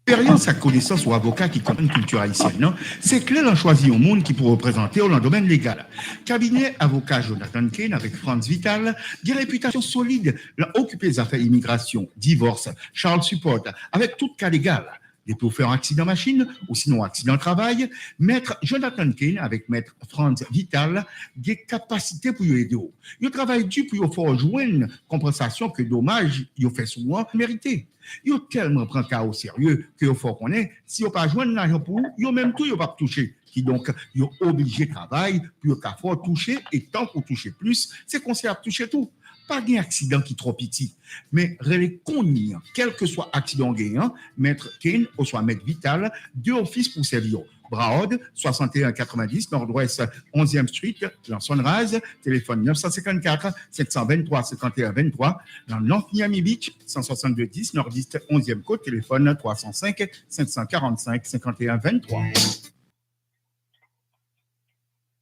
Expérience à connaissance ou avocat qui comprennent culture haïtienne, non? C'est clair d'en choisir un monde qui peut représenter dans le domaine légal. Cabinet avocat Jonathan Kane avec Franz Vital, des réputations solides, occupé des affaires immigration, divorce, Charles Support, avec tout cas légal. Des pour faire un accident machine ou sinon accident travail, maître Jonathan Kane avec maître Franz Vital, des capacités pour y aider. Il travaille dur pour y faire joindre compensation que dommage, il fait souvent mérité. Yo tellement prend cas au sérieux que yo faut connaître si yo pas joindre l'argent pour yo même tout yo pas toucher qui donc yo obligé travail pour yo ka fort toucher et tant pour toucher plus c'est qu'on sait à toucher tout pas d'un accident qui trop petit mais relais connu quel que soit accident gagnant maître Kane ou soit maître Vital deux offices pour servir Braod, 6190 Nord-Ouest 11e Street, dans Sunrise, téléphone 954 723 51 23, dans North Miami Beach, 162 10 Nord-Est 11e Côte, téléphone 305 545 51 23.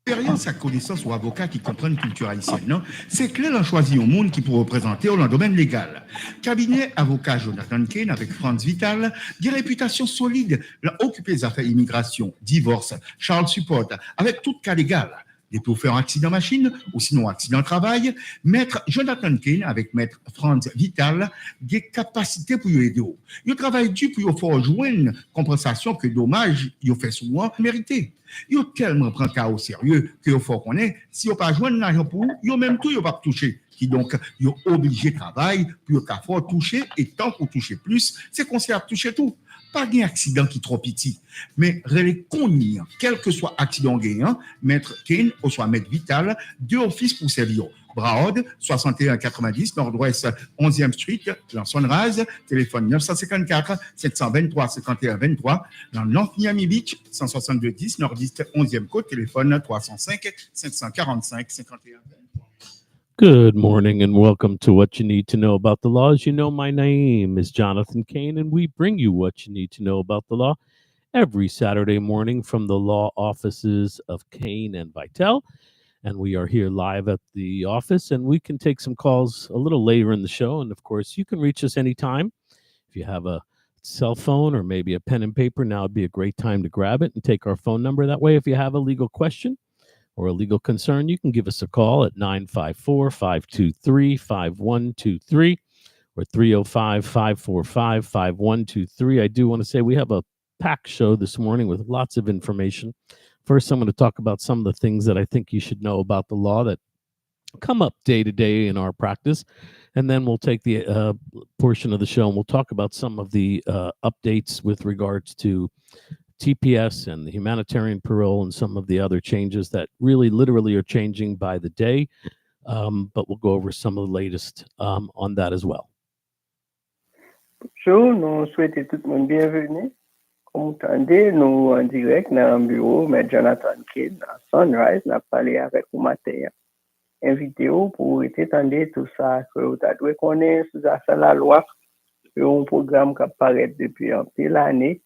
Expérience à connaissance ou avocat qui comprennent culture haïtienne, non? C'est clair d'en choisir un monde qui peut représenter dans le domaine légal. Cabinet avocat Jonathan Kane avec Franz Vital, des réputations solides, occupé des affaires immigration, divorce, Charles Support, avec tout cas légal. Des pour faire un accident machine ou sinon accident travail, maître Jonathan Kane avec maître Franz Vital, des capacités pour y aider. Il travaille dur pour y faire joindre compensation que dommage, il fait souvent mérité. Yo tellement prend cas au sérieux que yo faut connaître si yo pas joindre l'argent pour yo même tout yo pas toucher qui donc yo obligé travail pour yo ka fort toucher et tant pour toucher plus c'est qu'on sait à toucher tout pas d'un accident qui trop petit mais relais connu quel que soit accident gagnant maître Kane ou soit maître Vital deux offices pour servir Braod, 6190 Nord-Ouest 11e Street, dans Sunrise, téléphone 954 723 51 23, dans North Miami Beach, 162 10 Nord-Est 11e Côte, téléphone 305 545 51 23. Good morning and welcome to What You Need to Know About the Law. As you know, my name is Jonathan Kane, and we bring you what you need to know about the law every Saturday morning from the law offices of Kane and Vitel. And we are here live at the office, and we can take some calls a little later in the show. And of course, you can reach us anytime. If you have a cell phone or maybe a pen and paper, now would be a great time to grab it and take our phone number. That way, if you have a legal question or a legal concern, you can give us a call at 954 523 5123 or 305 545 5123. I do want to say we have a packed show this morning with lots of information. First, I'm going to talk about some of the things that I think you should know about the law that come up day to day in our practice. And then we'll take the portion of the show and we'll talk about some of the updates with regards to TPS and the humanitarian parole and some of the other changes that really literally are changing by the day. But we'll go over some of the latest on that as well. Bonjour, nous souhaitons tout le monde bienvenue. Comme vous entendez, nous en direct dans le bureau, M. Jonathan Kane à Sunrise, nous avons parlé avec vous matin. Invité pour étendre tout ça que vous avez connaître sous la loi, un programme qui apparaît depuis un peu l'année.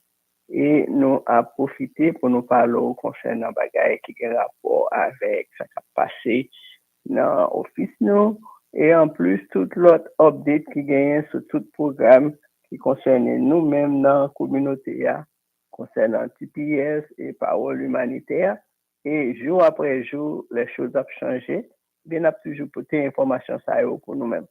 Et nous avons profité pour nous parler concernant bagaille qui a rapport avec ce qui a passé dans l'office nous et en plus tout l'autre update qui gagne sur tout programme qui concerne nous-mêmes dans la communauté concernant TPS et parole humanitaire et jour après jour les choses ont changé bien a toujours porter information ça pour nous-mêmes.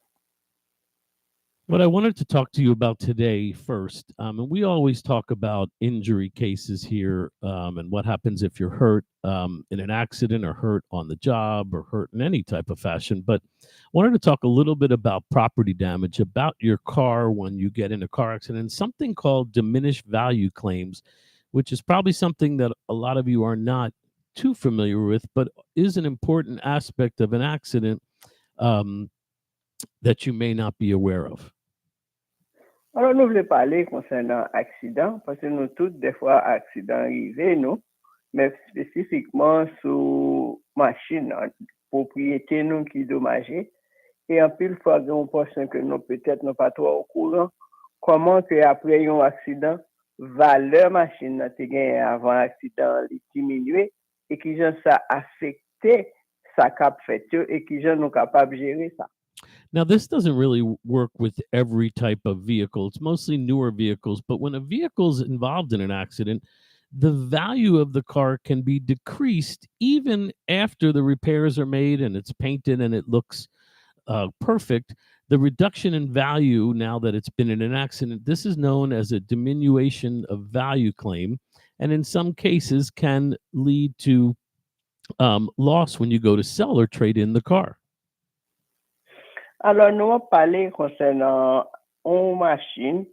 What I wanted to talk to you about today first, and we always talk about injury cases here and what happens if you're hurt in an accident or hurt on the job or hurt in any type of fashion. But I wanted to talk a little bit about property damage, about your car when you get in a car accident, something called diminished value claims, which is probably something that a lot of you are not too familiar with, but is an important aspect of an accident that you may not be aware of. Alors, nous voulons parler concernant accident, parce que nous tous, des fois, accident arrivé, nous, mais spécifiquement sur machine, propriété, nous, qui est dommagée. Et en pile fois, on pense que nous, peut-être, nous pas trop au courant, comment que après un accident, valeur machine, n'a gagné avant l'accident, diminué, et qui, ça affecté, ça cap fait, et qui, nous, capable de gérer ça. Now, this doesn't really work with every type of vehicle. It's mostly newer vehicles, but when a vehicle is involved in an accident, the value of the car can be decreased even after the repairs are made and it's painted and it looks perfect. The reduction in value now that it's been in an accident, this is known as a diminution of value claim, and in some cases can lead to loss when you go to sell or trade in the car. Alors, nous allons parler concernant une machine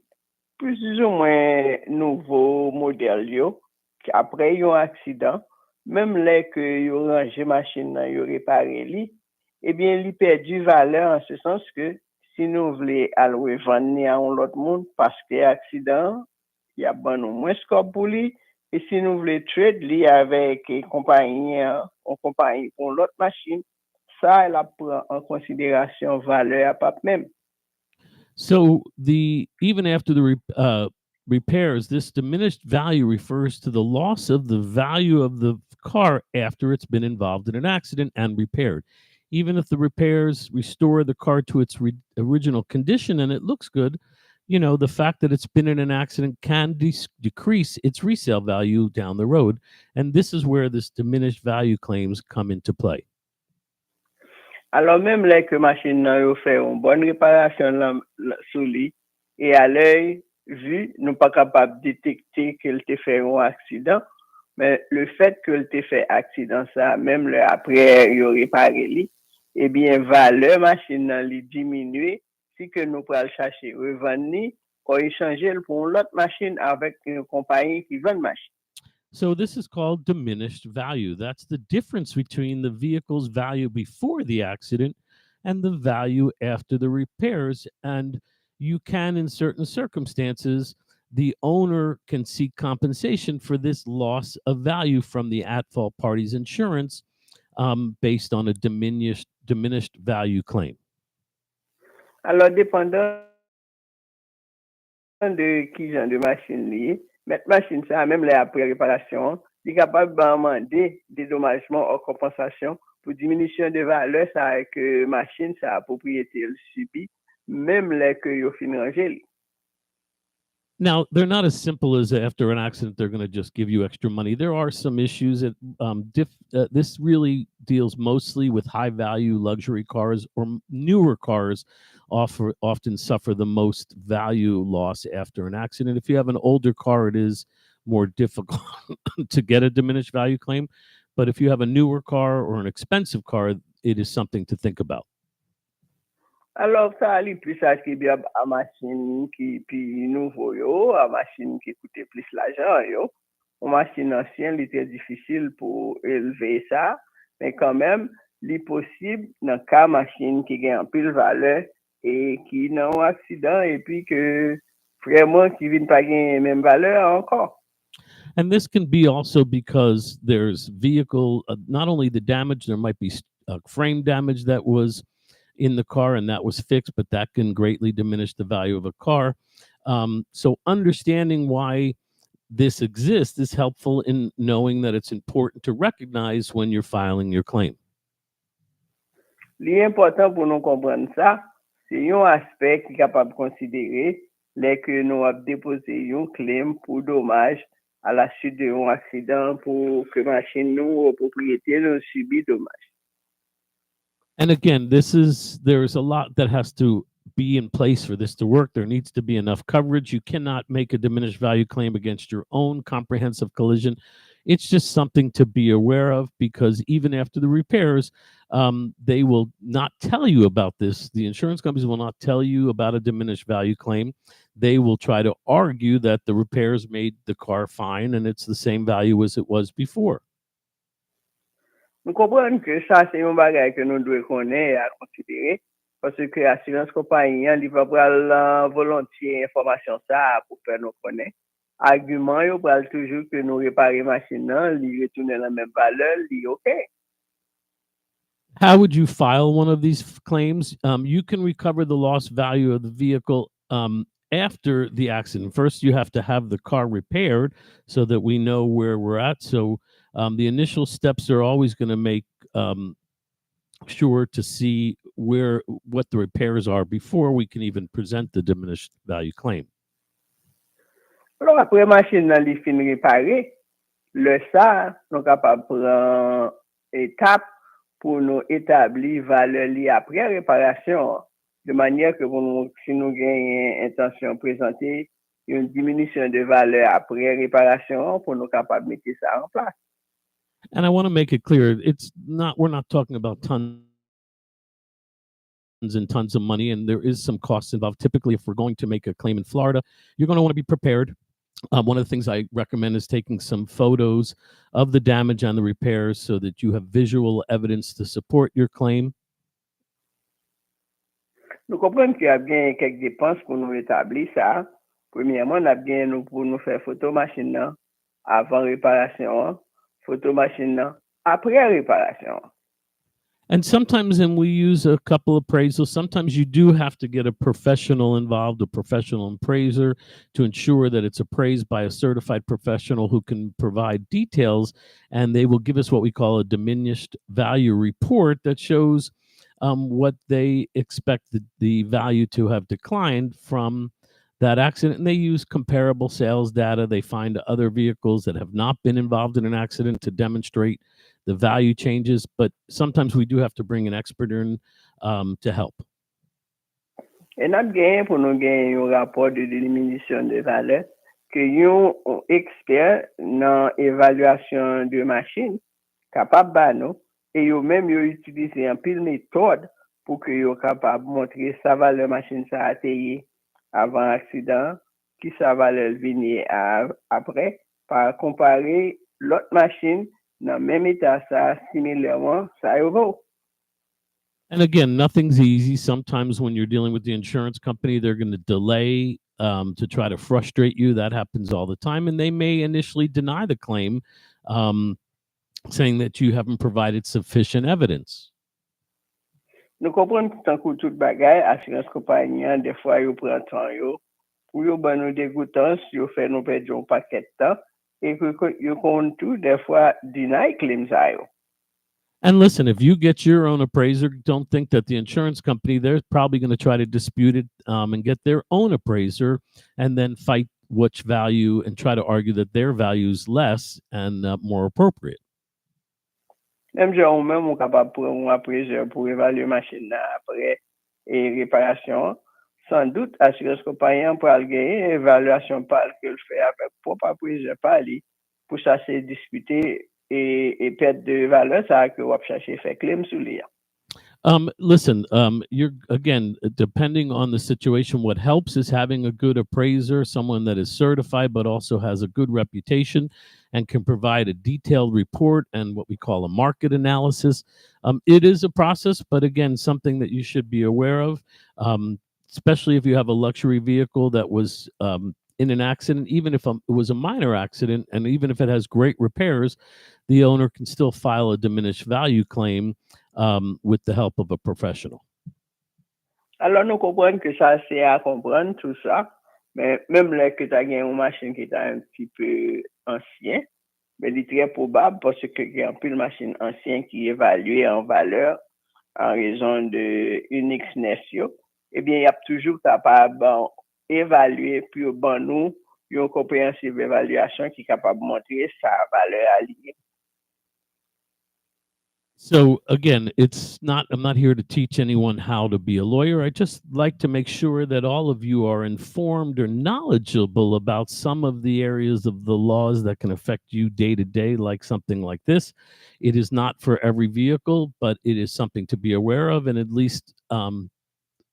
plus ou moins nouveau modèle yo, qui après un accident, même là que yo ranger machine nan yo réparer li, eh bien, li perdu valeur en ce sens que si nous voulons aller vendre à un autre monde parce que accident, il y a bon ou moins score pour lui, et si nous voulons trade li avec une compagnie pour l'autre machine, ça, elle prend en considération valeur à pas même. So even after the repairs, this diminished value refers to the loss of the value of the car after it's been involved in an accident and repaired. Even if the repairs restore the car to its original condition and it looks good, the fact that it's been in an accident can decrease its resale value down the road. And this is where this diminished value claims come into play. Alors, même là que machine a fait une bonne réparation sous lui, et à l'œil vu, nous pas capable de détecter qu'elle t'a fait un accident, mais le fait qu'elle t'a fait accident, ça, même là, après, il réparé lui, eh bien, valeur machine lui diminue, si que nous pouvons chercher revendre, ou échanger pour l'autre machine avec une compagnie qui vend machine. So this is called diminished value. That's the difference between the vehicle's value before the accident and the value after the repairs. And you can, in certain circumstances, the owner can seek compensation for this loss of value from the at-fault party's insurance based on a diminished value claim. Alors, dépendant de qui genre de machine liée, mettre machine ça même là après réparation, il est capable de demander des dédommagements ou compensation pour diminution de valeur ça que machine ça propriété subit même là que yo fin ranger. Now, they're not as simple as after an accident, they're going to just give you extra money. There are some issues that this really deals mostly with high value luxury cars, or newer cars often suffer the most value loss after an accident. If you have an older car, it is more difficult to get a diminished value claim. But if you have a newer car or an expensive car, it is something to think about. Alors, ça allait plus attribuable à machine qui plus nouveau yo, à machine qui coûtait plus l'argent yo. Une machine ancienne, il était difficile pour élever ça, mais quand même, il est possible dans le cas machine qui gagne plus de valeur et qui n'a un accident et puis que vraiment qui vient pas gagner même valeur encore. And this can be also because there's vehicle, not only the damage, there might be frame damage that was in the car and that was fixed, but that can greatly diminish the value of a car. So understanding why this exists is helpful in knowing that it's important to recognize when you're filing your claim. L'important pour nous comprendre ça, c'est un aspect qui est capable de considérer les que nous avons déposé un claim pour dommage à la suite d'un accident pour que machine nous ou propriété nous subit dommage. And again, there's a lot that has to be in place for this to work. There needs to be enough coverage. You cannot make a diminished value claim against your own comprehensive collision. It's just something to be aware of, because even after the repairs, they will not tell you about this. The insurance companies will not tell you about a diminished value claim. They will try to argue that the repairs made the car fine and it's the same value as it was before. Nous comprenons que ça, c'est un bagage que nous devons connaître et à considérer, parce que l'assurance compagnie, il va prendre volontiers information ça pour faire nous connaître. Argument, il va toujours que nous réparer machine, il retourne la même valeur, il OK. How would you file one of these claims? You can recover the lost value of the vehicle after the accident. First, you have to have the car repaired so that we know where we're at. So the initial steps are always going to make sure to see what the repairs are before we can even present the diminished value claim. Alors, après machine nan li fin réparé, le ça, nous capable prendre étape pour nous établir valeur li après réparation, de manière que pour nous, si nous gagnons intention de présenter une diminution de valeur après réparation, pour nous capable mettre ça en place. And I want to make it clear, we're not talking about tons and tons of money, and there is some costs involved. Typically, if we're going to make a claim in Florida, you're going to want to be prepared. One of the things I recommend is taking some photos of the damage and the repairs so that you have visual evidence to support your claim. Nous comprenons qu'il y a bien quelques dépenses pour nous établir ça. Premièrement, on a bien pour nous faire photo machine avant réparation, photo machine après réparation. And sometimes, and we use a couple of appraisals, sometimes you do have to get a professional involved, a professional appraiser, to ensure that it's appraised by a certified professional who can provide details, and they will give us what we call a diminished value report that shows what they expect the value to have declined from that accident. And they use comparable sales data. They find other vehicles that have not been involved in an accident to demonstrate the value changes, but sometimes we do have to bring an expert in to help. Et nous avons pour nous gagner un rapport de diminution de valeur que un expert dans évaluation de machine capable ba nous et yo même yo utiliser un pile méthode pour que yo capable montrer sa valeur machine ça a payé avant accident, qui sa valeur venir après par comparer l'autre machine dans même état ça similairement ça yo vaut. And again, nothing's easy. Sometimes when you're dealing with the insurance company, they're going to delay to try to frustrate you. That happens all the time. And they may initially deny the claim, saying that you haven't provided sufficient evidence. Nous comprenons tant que tout bagay, assurance compagnie, des fois, yo prend temps yo, pour yo ban nous dégoûtance, yo fait nous perdre un paquet de temps, et que yo compte tout, des fois, deny claims yo. And listen, if you get your own appraiser, don't think that the insurance company, they're probably going to try to dispute it and get their own appraiser and then fight which value and try to argue that their value is less and more appropriate. Même genre, même on capable prendre un appraiser pour évaluer machine après et réparation. Sans doute, assurance compagnie pour gagner évaluation par que le fait avec propre appraiser par lui pour chercher discuter et perdre de valeur ça que on chercher faire claim sur lui. Listen, you're again, depending on the situation, what helps is having a good appraiser, someone that is certified, but also has a good reputation and can provide a detailed report and what we call a market analysis. It is a process, but again, something that you should be aware of, especially if you have a luxury vehicle that was in an accident, even if it was a minor accident, and even if it has great repairs, the owner can still file a diminished value claim with the help of a professional. Alors, nous comprenons que ça, c'est à comprendre tout ça, mais même là que tu as une machine qui est un petit peu ancien, mais il est très probable parce qu'il y a un peu de machine ancienne qui est évaluée en valeur en raison de uniqueness, eh bien, il y a toujours capable d'évaluer puis nous une compréhensive évaluation qui est capable de montrer sa valeur alignée. So again, I'm not here to teach anyone how to be a lawyer. I just like to make sure that all of you are informed or knowledgeable about some of the areas of the laws that can affect you day to day, like something like this. It is not for every vehicle, but it is something to be aware of. And at least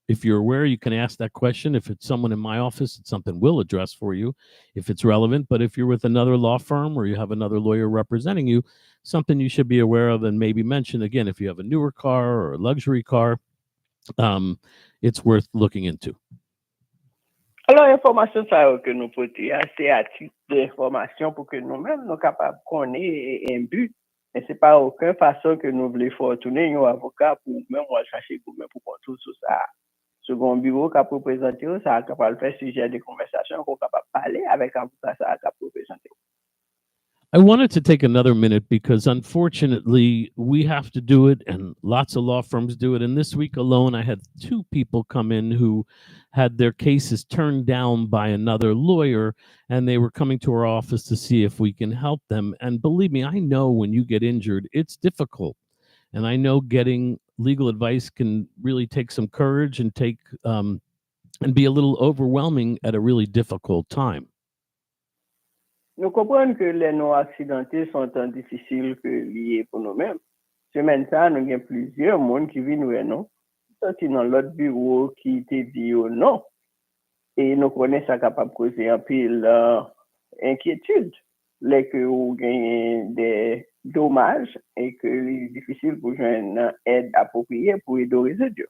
if you're aware, you can ask that question. If it's someone in my office, it's something we'll address for you if it's relevant. But if you're with another law firm or you have another lawyer representing you, something you should be aware of and maybe mention again, if you have a newer car or a luxury car, it's worth looking into. Alors, l'information que nous portons, c'est à titre d'information pour que nous-mêmes nous capables de connaître un but. Mais ce n'est pas aucune façon que nous voulons faire tourner un avocat pour même chercher pour contrôler tout ça. Second bureau qui a représenté, ça est capable de faire sujet de conversation, qu'on est capable de parler avec un avocat, ça est capable de représenter. I wanted to take another minute because unfortunately we have to do it and lots of law firms do it. And this week alone, I had two people come in who had their cases turned down by another lawyer and they were coming to our office to see if we can help them. And believe me, I know when you get injured, it's difficult. And I know getting legal advice can really take some courage and and be a little overwhelming at a really difficult time. Nous comprenons que les non accidentés sont tant difficiles que liés pour nous-mêmes. Semaine ça, nous avons plusieurs monde qui viennent nous non. Sorti dans l'autre bureau qui te dit non. Et nous connaissons ça capable de causer un pile inquiétude. Les que vous gagnez des dommages et que c'est difficile pour joindre une aide appropriée pour aider au résidu.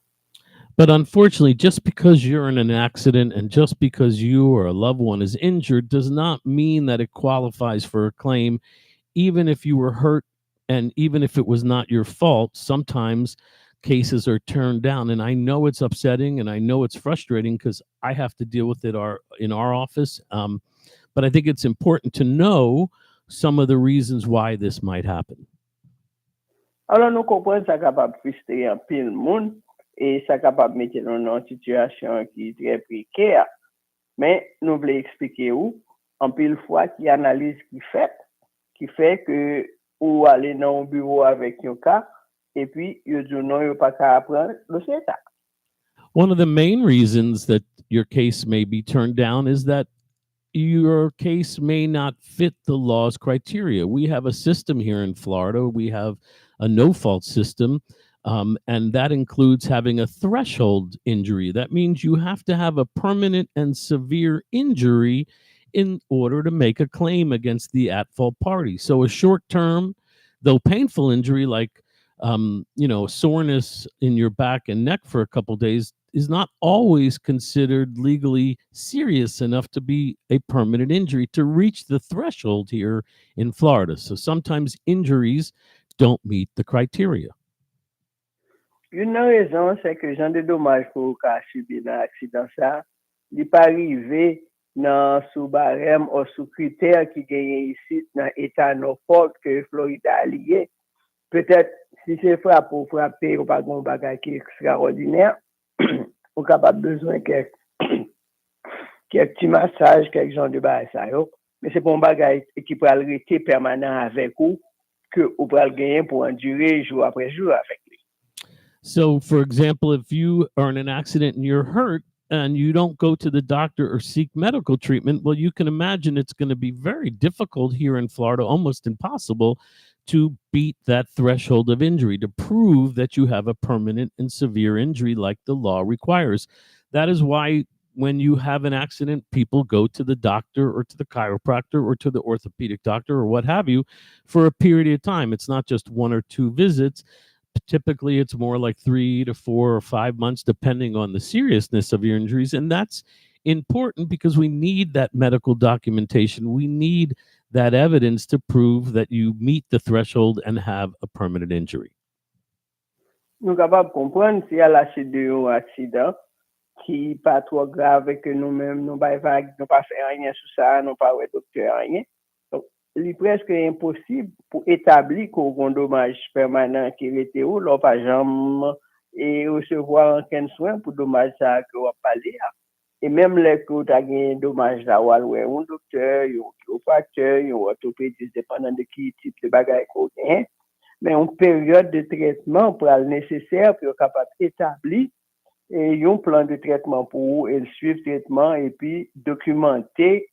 But unfortunately, just because you're in an accident and just because you or a loved one is injured does not mean that it qualifies for a claim, even if you were hurt and even if it was not your fault. Sometimes cases are turned down, and I know it's upsetting and I know it's frustrating because I have to deal with it in our office. But I think it's important to know some of the reasons why this might happen. Alors, nous comprenons ça capable de frustrer un pile monde. Et ça capable de mettre dans une situation qui est très précaire. Mais nous voulons expliquer où, en pile fois, qui analyse qui fait que ou aller dans un bureau avec un cas, et puis, il dit non, il pas qu'à apprendre le CETA. One of the main reasons that your case may be turned down is that your case may not fit the law's criteria. We have a system here in Florida. We have a no-fault system. And that includes having a threshold injury. That means you have to have a permanent and severe injury in order to make a claim against the at-fault party. So a short-term, though painful injury like, soreness in your back and neck for a couple of days is not always considered legally serious enough to be a permanent injury to reach the threshold here in Florida. So sometimes injuries don't meet the criteria. Une raison, c'est que genre de dommage pour qu'a subi dans l'accident ça, il pas arrivé dans sous barème ou sous critère qui gagne ici dans état Norfolk que Florida a lié. Peut-être si c'est frappe pour frapper ou pas un bagage qui est extraordinaire, on capable besoin quelques petits massages, quelques genre de bagage ça yo, mais c'est pour un bagage qui peut rester permanent avec vous que vous pouvez gagner pour endurer jour après jour avec lui. So, for example, if you are in an accident and you're hurt and you don't go to the doctor or seek medical treatment, well, you can imagine it's going to be very difficult here in Florida, almost impossible, to beat that threshold of injury, to prove that you have a permanent and severe injury like the law requires. That is why when you have an accident, people go to the doctor or to the chiropractor or to the orthopedic doctor or what have you for a period of time. It's not just 1 or 2 visits. Typically, it's more like 3 to 4 or 5 months, depending on the seriousness of your injuries. And that's important because we need that medical documentation. We need that evidence to prove that you meet the threshold and have a permanent injury. Nous capables comprendre si à la suite d'un accident qui pas trop grave et que nous-mêmes nous pas faire rien sur ça, nous pas ouais docteur rien. Il est presque impossible pour établir qu'un dommage permanent qui était où, l'on pas jamais et recevoir aucun soin pour dommage ça que on parler. Et même les que tu as un dommage là, ou un docteur, un chiropracteur, un orthopédiste, dépendant de qui type de bagage qu'on a, mais une période de traitement pour le nécessaire pour être capable d'établir et un plan de traitement pour et suivre le traitement et puis documenter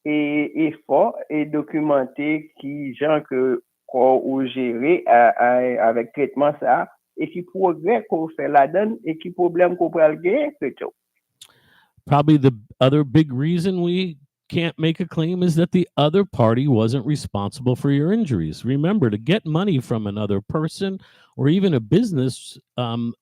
et effort et documenter qui gens que qu'on gérer avec traitement ça et qui progrès qu'on fait la donne et qui problème qu'on peut gagner c'est tout. Probably the other big reason we can't make a claim is that the other party wasn't responsible for your injuries. Remember, to get money from another person or even a business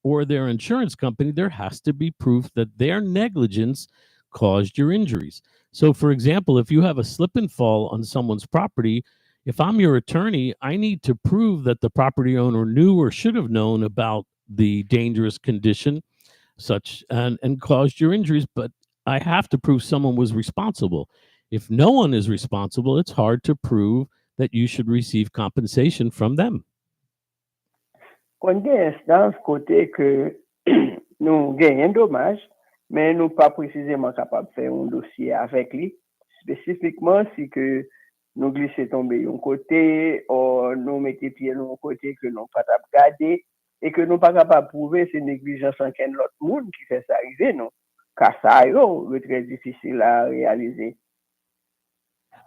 or their insurance company, there has to be proof that their negligence caused your injuries. So, for example, if you have a slip and fall on someone's property, if I'm your attorney, I need to prove that the property owner knew or should have known about the dangerous condition such and caused your injuries, but I have to prove someone was responsible. If no one is responsible, it's hard to prove that you should receive compensation from them. Kon gen instance côté que nous gagnons dommage, mais nous pas précisément capable de faire un dossier avec lui, spécifiquement si que nous glisser tomber un côté, ou nous mettons pied de côté que nous pas capable garder, et que nous pas capable de prouver c'est négligence en quel autre monde qui fait ça arriver, non? Car ça, c'est très difficile à réaliser.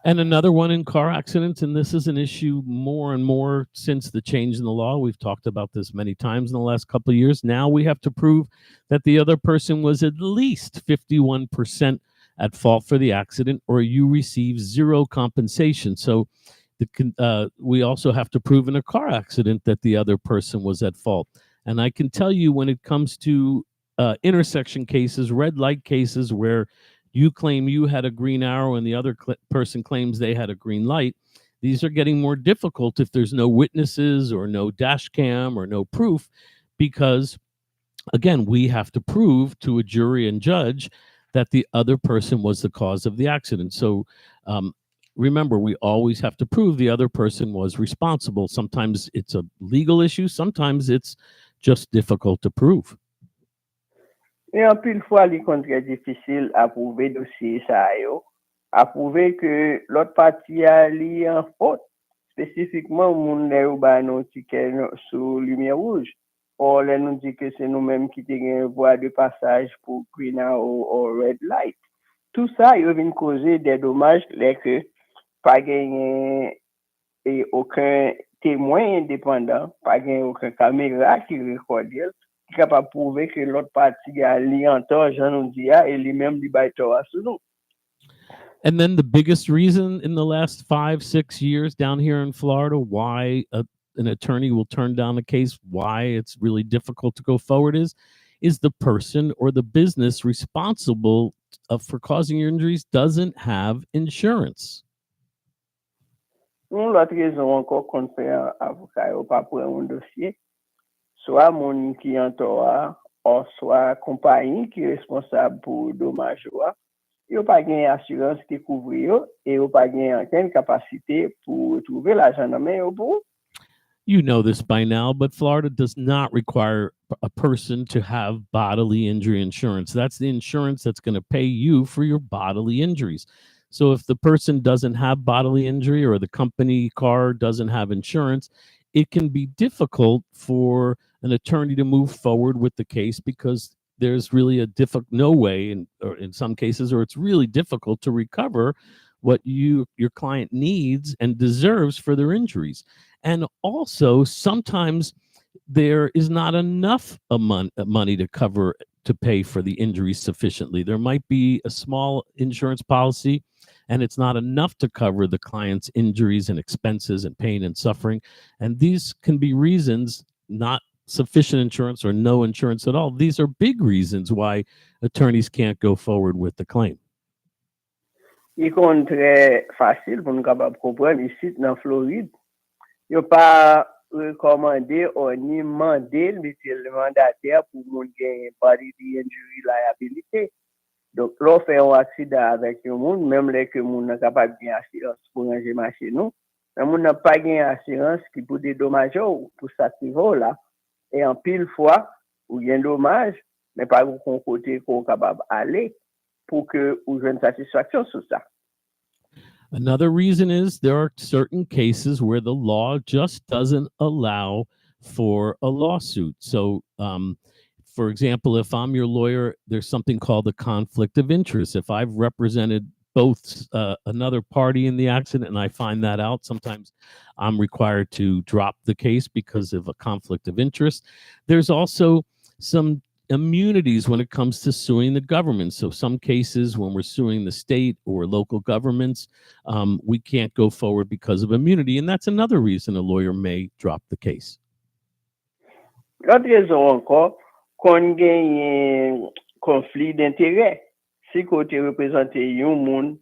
And another one in car accidents, and this is an issue more and more since the change in the law. We've talked about this many times in the last couple of years. Now we have to prove that the other person was at least 51% at fault for the accident, or you receive zero compensation. So we also have to prove in a car accident that the other person was at fault. And I can tell you, when it comes to intersection cases, red light cases, where you claim you had a green arrow and the other person claims they had a green light, these are getting more difficult if there's no witnesses or no dash cam or no proof, because, again, we have to prove to a jury and judge that the other person was the cause of the accident. So remember, we always have to prove the other person was responsible. Sometimes it's a legal issue. Sometimes it's just difficult to prove. Et en pile fois, il est très difficile à prouver dossier ça, à prouver que l'autre partie a lié en faute. Spécifiquement, mon n'est pas non ticket sous lumière rouge. Or, là, nous dit que c'est nous-mêmes qui avons une voie de passage pour green ou red light. Tout ça, il vient causer des dommages, là que pas gagné et aucun témoin indépendant, pas gagné aucun caméra qui recorde, capable de prouver que l'autre partie a lié en tort, j'en nous dit, et lui-même lui baille tort sous nous. And then the biggest reason in the last 5-6 years down here in Florida why an attorney will turn down a case, why it's really difficult to go forward is the person or the business responsible for causing your injuries doesn't have insurance. L'autre raison encore qu'on fait un avocat ou pas pour un dossier, soit mon client ou soit compagnie qui est responsable pour dommage, il n'y a pas d'assurance qui couvre et il n'y a pas de capacité pour trouver l'argent dans main pour. You know this by now, but Florida does not require a person to have bodily injury insurance. That's the insurance that's going to pay you for your bodily injuries. So if the person doesn't have bodily injury or the company car doesn't have insurance, it can be difficult for an attorney to move forward with the case, because there's really no way in some cases, or it's really difficult to recover what your client needs and deserves for their injuries. And also, sometimes there is not enough money to pay for the injuries sufficiently. There might be a small insurance policy, and it's not enough to cover the client's injuries and expenses and pain and suffering. And these can be reasons, not sufficient insurance or no insurance at all. These are big reasons why attorneys can't go forward with the claim. Il est très facile pour nous capables de comprendre ici dans Floride. Il n'y a pas recommandé ou ni demandé le mandataire pour moun gen body injury liability. Donc, là, on fait un accident avec le monde, même les que moun n'a capable de assurance pour ranger machine nous. Mais moun n'a pas gain assurance qui peut dédommager pour ça niveau-là. Et en pile fois, ou il y a un dommage, mais pas au côté qu'on est capable d'aller pour que vous ayez une satisfaction sur ça. Another reason is there are certain cases where the law just doesn't allow for a lawsuit. So, for example, if I'm your lawyer, there's something called the conflict of interest. If I've represented both another party in the accident and I find that out, sometimes I'm required to drop the case because of a conflict of interest. There's also some immunities when it comes to suing the government. So some cases when we're suing the state or local governments, we can't go forward because of immunity. And that's another reason a lawyer may drop the case. L'autre raison encore, qu'on gagne conflit d'intérêt. Si côté représenté un monde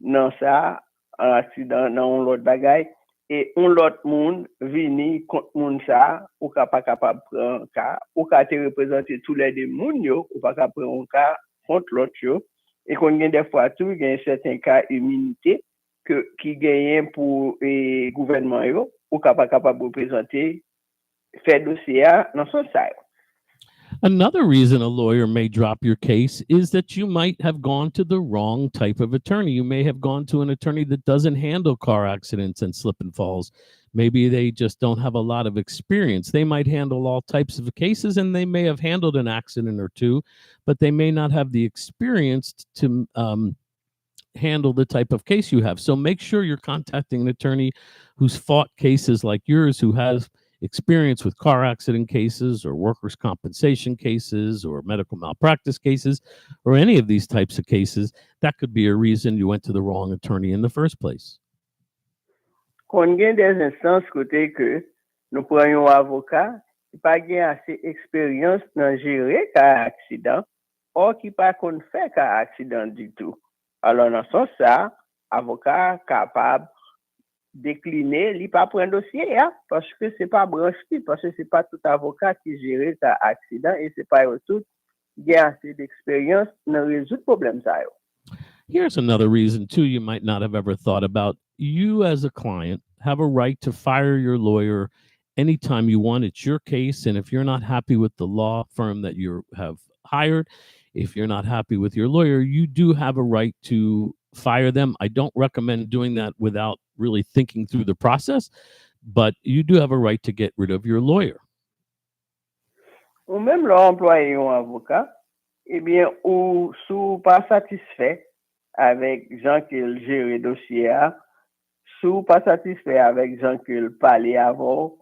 dans ça, en accident, dans l'autre bagaille, et l'autre monde vini contre monde ça, ou pas capable de prendre un cas, ou pas te représenter tous les deux monde, ou pas capable de prendre un cas contre l'autre, et qu'on gagne des fois tout, il y a un certain cas immunité, qui gagne pour le gouvernement yo, ou capable représenter faire dossier dans son side. Another reason a lawyer may drop your case is that you might have gone to the wrong type of attorney. You may have gone to an attorney that doesn't handle car accidents and slip and falls. Maybe they just don't have a lot of experience. They might handle all types of cases, and they may have handled an accident or two, but they may not have the experience to handle the type of case you have. So make sure you're contacting an attorney who's fought cases like yours, who has experience with car accident cases or workers' compensation cases or medical malpractice cases or any of these types of cases. That could be a reason you went to the wrong attorney in the first place. Kon gen des instances côté que nous prenons un avocat qui pas gen assez expérience dans gérer cas accident ou qui pas kon fait cas accident du tout. Alors dans ce sens ça, avocat capable décliner, il pas prendre dossier parce que c'est pas branche parce que c'est pas tout avocat qui gère cas accident et c'est pas tout qui a assez d'expérience dans résoudre problème ça yo. Here's another reason, too, you might not have ever thought about. You, as a client, have a right to fire your lawyer anytime you want. It's your case. And if you're not happy with the law firm that you have hired, if you're not happy with your lawyer, you do have a right to fire them. I don't recommend doing that without really thinking through the process, but you do have a right to get rid of your lawyer. Ou même l'employé un avocat, eh bien, ou sous pas satisfait avec gens qu'il gère le dossier, sous pas satisfait avec gens qu'il parle avant,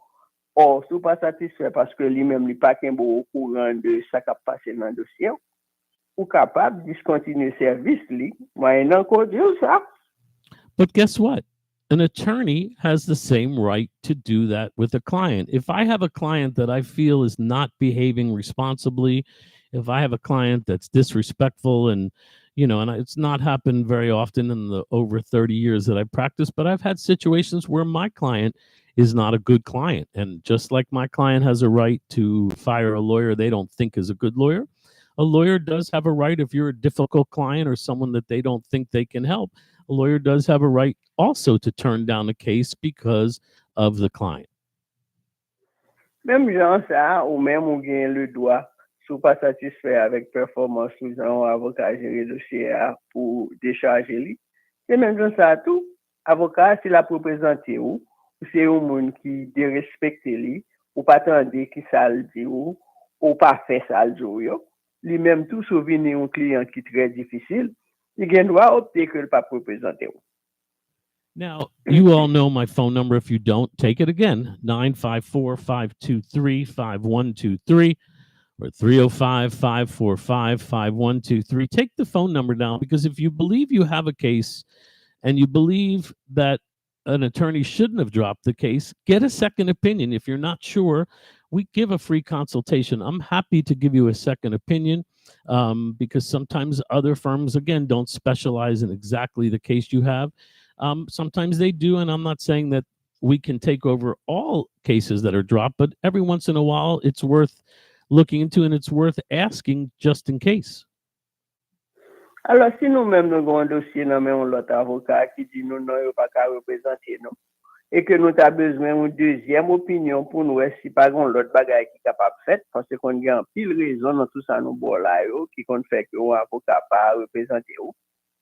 ou sous pas satisfait parce que lui-même n'est pas qu'un bon au courant de ce qui a passé dans le dossier, ou capable de discontinuer le service, moyennant qu'on dit ça. But guess what? An attorney has the same right to do that with a client. If I have a client that I feel is not behaving responsibly, if I have a client that's disrespectful and it's not happened very often in the over 30 years that I've practiced, but I've had situations where my client is not a good client. And just like my client has a right to fire a lawyer they don't think is a good lawyer, a lawyer does have a right, if you're a difficult client or someone that they don't think they can help, a lawyer does have a right also to turn down a case because of the client. Même gens ça, ou même on gagne le droit, si pas satisfait avec performance sous un avocat gérer dossier pour décharger lui. C'est même gens ça tout. Avocat, c'est la représenter ou c'est un monde qui dérespecte lui, ou pas attendre qui ça le dit ou pas faire ça le jour yo. Lui-même tout souvenir un client qui très difficile, il gagne droit opter que le pas représenter ou. Now, you all know my phone number. If you don't, take it again, 954-523-5123 or 305-545-5123. Take the phone number down, because if you believe you have a case and you believe that an attorney shouldn't have dropped the case, get a second opinion. If you're not sure, we give a free consultation. I'm happy to give you a second opinion because sometimes other firms, again, don't specialize in exactly the case you have. Sometimes they do, and I'm not saying that we can take over all cases that are dropped, but every once in a while, it's worth looking into and it's worth asking just in case. Alors, si nous-mêmes nous avons un dossier dans l'autre avocat qui dit nous n'avons pas qu'à représenter nous, et que nous avons besoin d'une deuxième opinion pour nous, si pas l'autre bagaille qui est capable de faire, parce qu'on a un pile raison dans tout ça, nous bon là, qui compte fait que l'avocat pas représenter nous.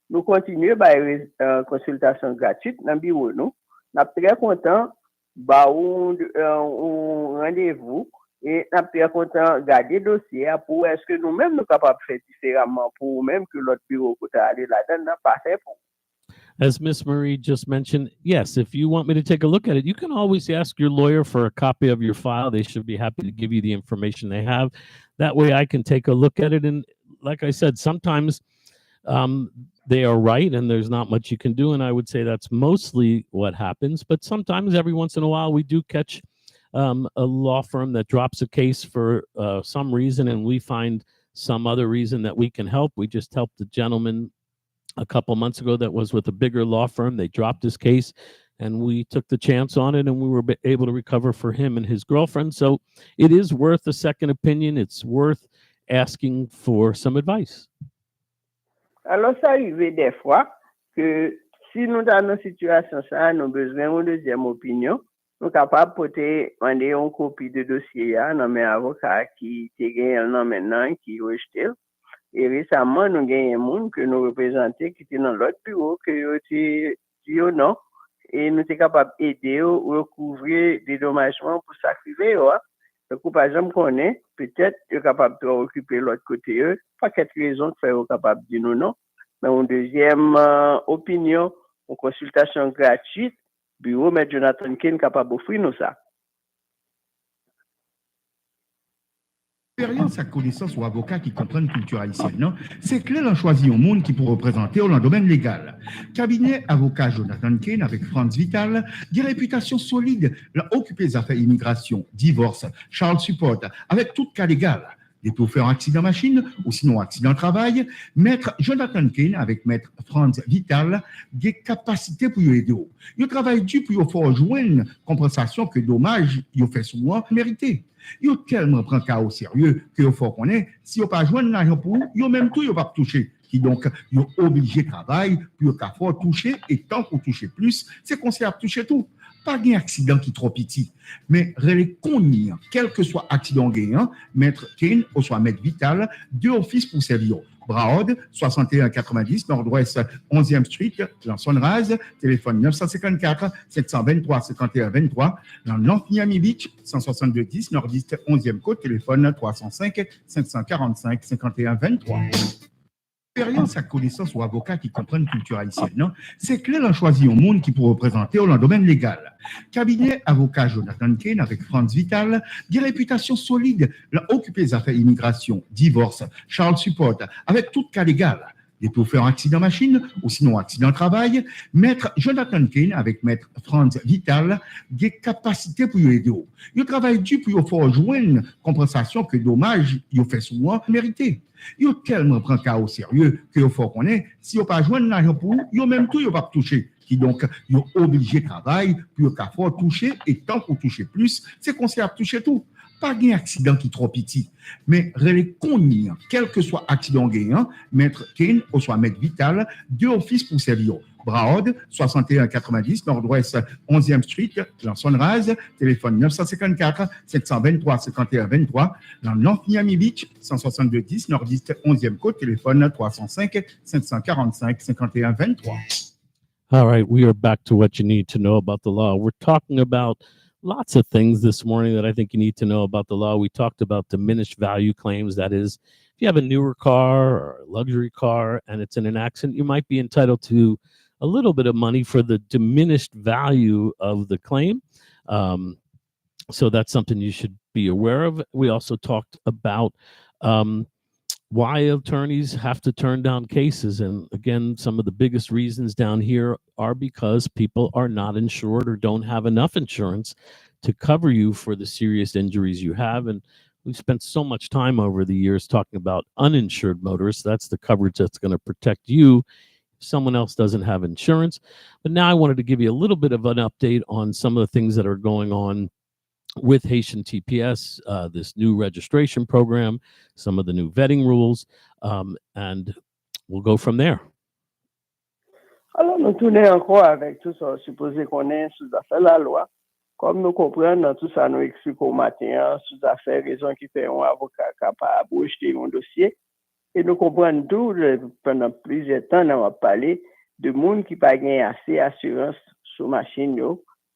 Nous continuons par consultation gratuite dans le bureau. Nous sommes très contents de rendez-vous et nous sommes très contents de garder le dossier pour est-ce que nous-mêmes nous sommes capables de faire différemment pour même que l'autre bureau qui est allé là-dedans n'a pas fait pour. As Miss Marie just mentioned, yes, if you want me to take a look at it, you can always ask your lawyer for a copy of your file. They should be happy to give you the information they have. That way I can take a look at it. And like I said, sometimes they are right and there's not much you can do. And I would say that's mostly what happens. But sometimes, every once in a while, we do catch a law firm that drops a case for some reason, and we find some other reason that we can help. We just helped a gentleman a couple months ago that was with a bigger law firm. They dropped his case and we took the chance on it, and we were able to recover for him and his girlfriend. So it is worth a second opinion. It's worth asking for some advice. Alors, ça arrive des fois que si nous dans une situation ça, nous avons besoin d'une deuxième opinion, nous sommes capables de demander une copie de dossier à un avocat qui te gagne maintenant, qui rejette. Et récemment, nous avons un monde que nous représentons qui était dans l'autre bureau, que tu dis non, et nous sommes capables d'aider à recouvrir des dommagements pour s'activer. Donc, par exemple, qu'on est, peut-être, capable de occuper l'autre côté, pas quelque raison de faire capable de dire non. Mais une deuxième opinion, une consultation gratuite, bureau, M. Jonathan Kane capable d'offrir nous ça. Expérience à connaissance ou avocat qui comprennent culture haïtienne, non? C'est clair, on choisit un monde qui peut représenter dans le domaine légal. Cabinet avocat Jonathan Kane avec Franz Vital, des réputations solides, l'a occupé des affaires immigration, divorce, Charles Support, avec tout cas légal. Des tout faire accident machine ou sinon accident travail, maître Jonathan Kane avec maître Franz Vital, des capacités pour y aider. Il travaille dur pour y faire joindre compensation que dommage il fait souvent mérité. Yo tellement prend cas au sérieux que yo faut connaître si yo pas joindre l'argent pour yo même tout yo pas toucher qui donc yo obligé travail pour yo ka faut toucher et tant pour toucher plus c'est qu'on sait à toucher tout pas un accident qui trop petit mais relais connu quel que soit accident gagnant maître Kane ou soit maître Vital deux offices pour servir Braod, 6190 Nord-Ouest 11e Street, dans Sunrise, téléphone 954 723 51 23, dans North Miami Beach, 162 10 Nord-Est 11e Côte, téléphone 305 545 51 23. Expérience à connaissance ou avocat qui comprennent culture haïtienne, non? C'est clair, on choisit un monde qui peut représenter dans le domaine légal. Cabinet avocat Jonathan Kane avec Franz Vital, des réputations solides, l'a occupé des affaires immigration, divorce, Charles Support, avec tout cas légal. Des tout faire accident machine ou sinon accident travail, maître Jonathan Kane avec maître Franz Vital, des capacités pour y aider. Il travaille dur pour y faire joindre compensation que dommage il fait souvent mérité. Yo tellement prend cas au sérieux que yo faut connaître si yo pas joindre l'argent pour yo même tout yo pas toucher qui donc yo obligé travail pour yo ka faut toucher et tant pour toucher plus c'est qu'on sait à toucher tout pas un accident qui trop petit mais relais connu quel que soit accident gagnant maître Kane ou soit maître Vital deux offices pour servir Braod, 6190 Nord-Ouest 11e Street, dans Sunrise, téléphone 954 723 51 23, dans North Miami Beach, 162 10 Nord-Est 11e Côte, téléphone 305 545 51 23. All right, we are back to what you need to know about the law. We're talking about lots of things this morning that I think you need to know about the law. We talked about diminished value claims. That is, if you have a newer car or a luxury car and it's in an accident, you might be entitled to a little bit of money for the diminished value of the claim. So that's something you should be aware of. We also talked about why attorneys have to turn down cases. And again, some of the biggest reasons down here are because people are not insured or don't have enough insurance to cover you for the serious injuries you have. And we've spent so much time over the years talking about uninsured motorists. That's the coverage that's going to protect you if someone else doesn't have insurance. But now I wanted to give you a little bit of an update on some of the things that are going on with Haitian TPS, this new registration program, some of the new vetting rules, and we'll go from there. Alors, nous tournons encore avec tout ça, supposé qu'on est sous affaire la loi. Comme nous comprenons dans tout ça, nous expliquons au matin, sous affaire, raison qui fait un avocat capable de rejeter un dossier. Et nous comprenons tout, pendant plusieurs temps, nous avons parlé de monde qui pas gagné assez d'assurance sur machine,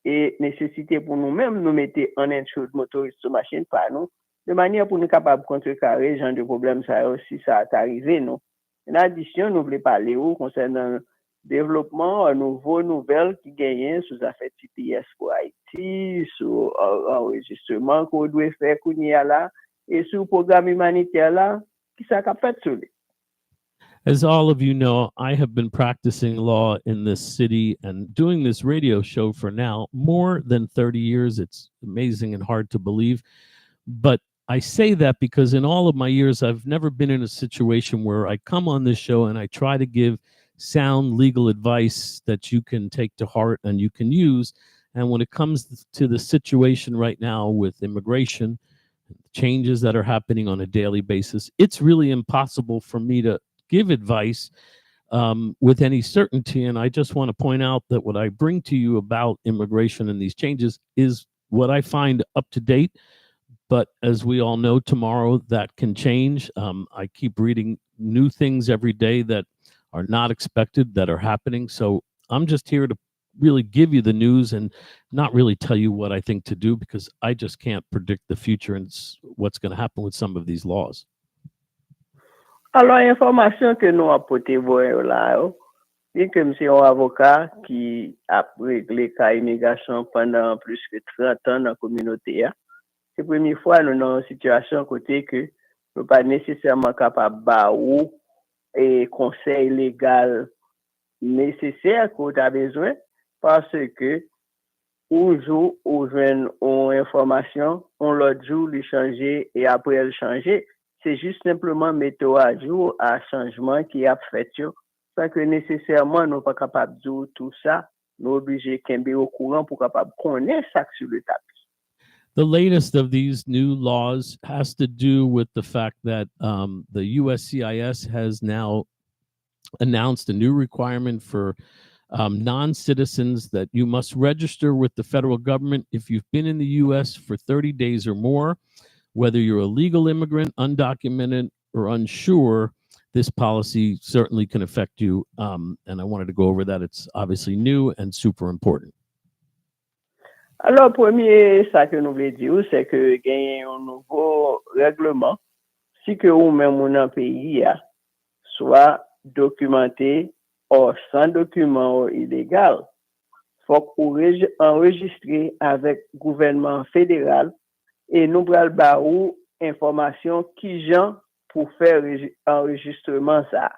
et nécessité pour nous-mêmes nous mettre en insured motoriste sur machine par nous, de manière pour nous capables de contrecarrer ce genre de problème, ça aussi, ça est arrivé, nous. En addition, nous voulons parler concernant le développement, nouveau nouvelle qui gagne sous affaire TPS pour Haïti, sur enregistrement qu'on doit faire qu'on y a là, et sur le programme humanitaire là, qui ça fait sur lui. As all of you know, I have been practicing law in this city and doing this radio show for now more than 30 years. It's amazing and hard to believe. But I say that because in all of my years, I've never been in a situation where I come on this show and I try to give sound legal advice that you can take to heart and you can use. And when it comes to the situation right now with immigration, changes that are happening on a daily basis, it's really impossible for me to give advice with any certainty. And I just want to point out that what I bring to you about immigration and these changes is what I find up to date. But as we all know, tomorrow that can change. I keep reading new things every day that are not expected, that are happening. So I'm just here to really give you the news and not really tell you what I think to do, because I just can't predict the future and what's going to happen with some of these laws. Alors, information que nous apportons là, bien que monsieur un avocat qui a réglé cas immigration pendant plus que 30 ans dans la communauté, c'est la première fois nous dans une situation côté que nous pas nécessairement capable de et conseil légal nécessaire qu'on a besoin, parce que un jour on joue une information, on l'autre jour le changer et après le changer. C'est juste simplement mettre à jour un changement qui a fait sans que nécessairement nous pas capable de dire tout ça, nous obligés de au courant pour capable connaître ça sur le tapis. The latest of these new laws has to do with the fact that the USCIS has now announced a new requirement for non-citizens that you must register with the federal government if you've been in the U.S. for 30 days or more. Whether you're a legal immigrant, undocumented, or unsure, this policy certainly can affect you. And I wanted to go over that. It's obviously new and super important. Alors, premier, ça que nous voulons dire, c'est que il y a un nouveau règlement. Si que ou même un pays soit documenté ou sans document illégal, faut qu'on enregistre avec le gouvernement fédéral et nous prenons information qui gens pour faire enregistrement ça.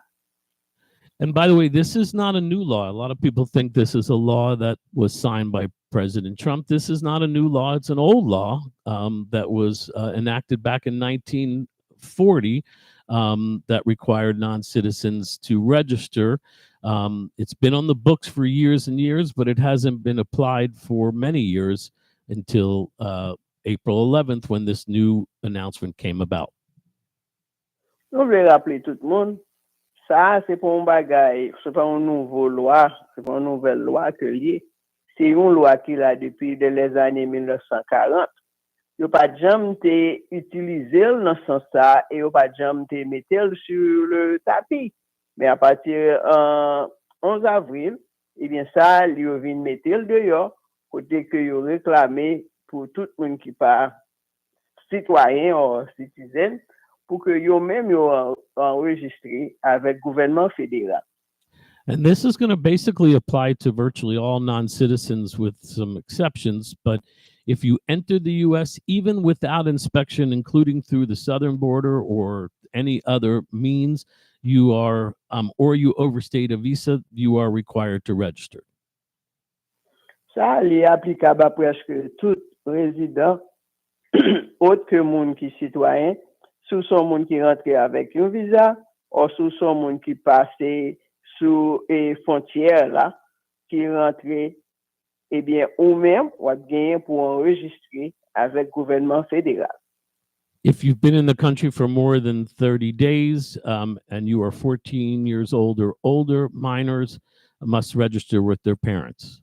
And by the way, this is not a new law. A lot of people think this is a law that was signed by President Trump. This is not a new law. It's an old law that was enacted back in 1940 that required non-citizens to register. It's been on the books for years and years, but it hasn't been applied for many years until April 11th, when this new announcement came about. Nous voulons rappeler tout le monde, ça c'est pas un bagage, c'est pas une nouvelle loi, c'est pas une nouvelle loi que lié. C'est une loi qui là depuis les années 1940. Yo pas jamais été utilisé dans ce sens-là et yo pas jamais été mettre sur le tapis. Mais à partir 11 avril, eh bien ça, yo vient mettre le dehors côté que yo réclamé pour tout le monde qui pas citoyen ou citoyen, pour que yo même yo enregistré avec le gouvernement fédéral. And this is going to basically apply to virtually all non-citizens with some exceptions. But if you enter the U.S., even without inspection, including through the southern border or any other means, you are, or you overstayed a visa, you are required to register. Ça, est applicable à presque tout résident, autre que monde qui citoyen, sous son monde qui rentre avec un visa, ou sous son monde qui passe sous les frontières là, qui rentre, eh bien, ou même, ou gagner pour enregistrer avec le gouvernement fédéral. If you've been in the country for more than 30 days and you are 14 years old or older, minors must register with their parents.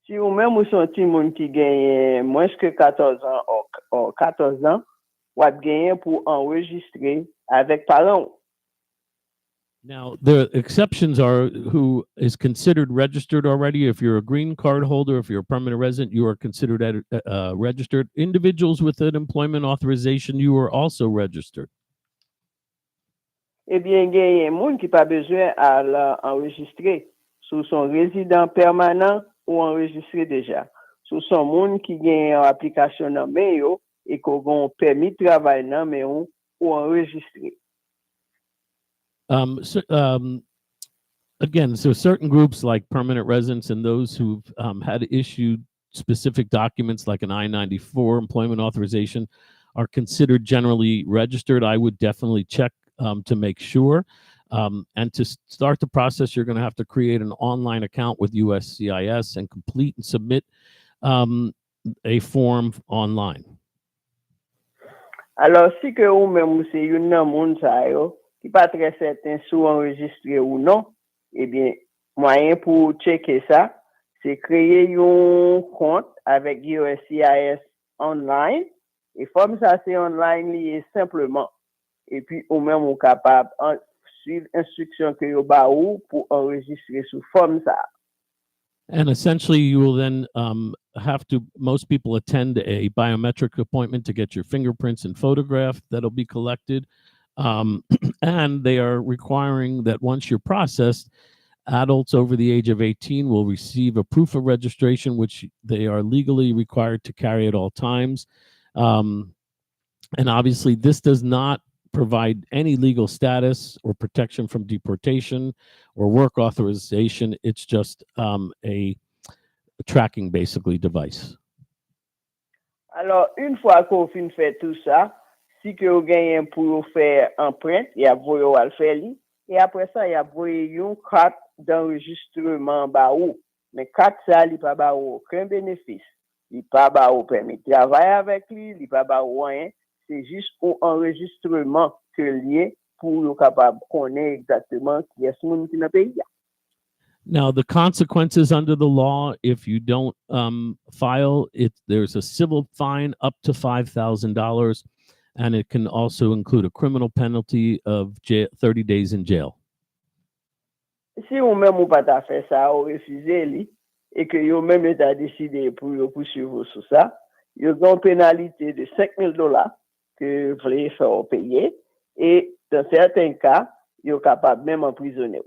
Si ou même ou son petit monde qui gagne moins que 14 ans ou 14 ans, ou gagner pour enregistrer avec parents. Now, the exceptions are who is considered registered already. If you're a green card holder, if you're a permanent resident, you are considered registered. Individuals with an employment authorization, you are also registered. Eh bien, il y a des gens qui n'ont pas besoin d'enregistrer sous son résident permanent ou enregistré déjà. Sous son monde qui a une application dans mail et qui a un permis de travail dans mail ou enregistré. Again, so certain groups like permanent residents and those who've had issued specific documents like an I-94 employment authorization are considered generally registered. I would definitely check to make sure. And to start the process, you're going to have to create an online account with USCIS and complete and submit a form online. Alors, si que ou même c'est une monde ça yo, qui pas très certain si enregistré ou non, eh bien, moyen pour checker ça, c'est créer un compte avec USCIS online. Et comme ça, c'est online lié simplement. Et puis, ou même, on est capable de suivre l'instruction que vous avez pour enregistrer sous forme ça. And essentially, you will then have to, most people attend a biometric appointment to get your fingerprints and photograph that'll be collected. And they are requiring that once you're processed, adults over the age of 18 will receive a proof of registration, which they are legally required to carry at all times. And obviously, this does not provide any legal status or protection from deportation or work authorization. It's just a tracking, basically, device. Alors, une fois qu'on fin fait tout ça, si que vous gagnez pour faire empreinte, il y a voyé à le faire, et après ça, il y a voyé une carte d'enregistrement baou. Mais carte ça, il n'y a pas aucun bénéfice. Il n'y a pas permis de travailler avec lui, il n'y a pas rien. C'est juste un enregistrement que lié pour être capable de connaître exactement qui est ce monde qui est dans le pays. Now, the consequences under the law, if you don't file it, there's a civil fine up to $5,000, and it can also include a criminal penalty of 30 days in jail. Si vous même ou pas fait ça, ou refusé et que vous même avez décidé pour poursuivre sur ça, vous avez une pénalité de $5,000 que vous voulez faire payer, et dans certains cas, vous êtes capable même d'emprisonner.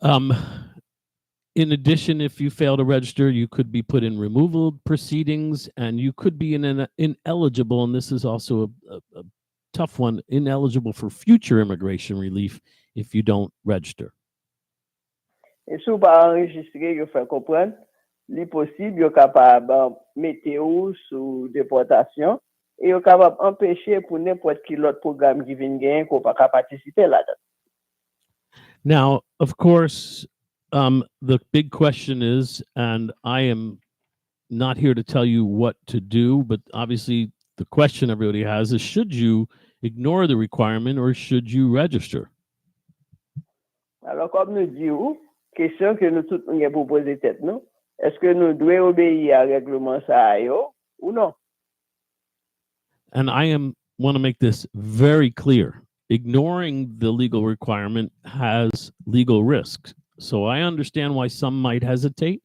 In addition, if you fail to register, you could be put in removal proceedings, and you could be ineligible, and this is also a tough one, ineligible for future immigration relief if you don't register. Et si vous pas enregistré, vous faites comprendre, il est possible, vous êtes capable de mettre sous déportation, et vous êtes capable d'empêcher pour n'importe quel autre programme qui vient gagner qu'on pas participer là-dedans. Now, of course, the big question is, and I am not here to tell you what to do, but obviously the question everybody has is, should you ignore the requirement or should you register? Alors, comme nous disons, question que nous tous nous avons posé tête, nous, est-ce que nous devons obéir à règlement ça ou non? And I want to make this very clear. Ignoring the legal requirement has legal risks. So I understand why some might hesitate,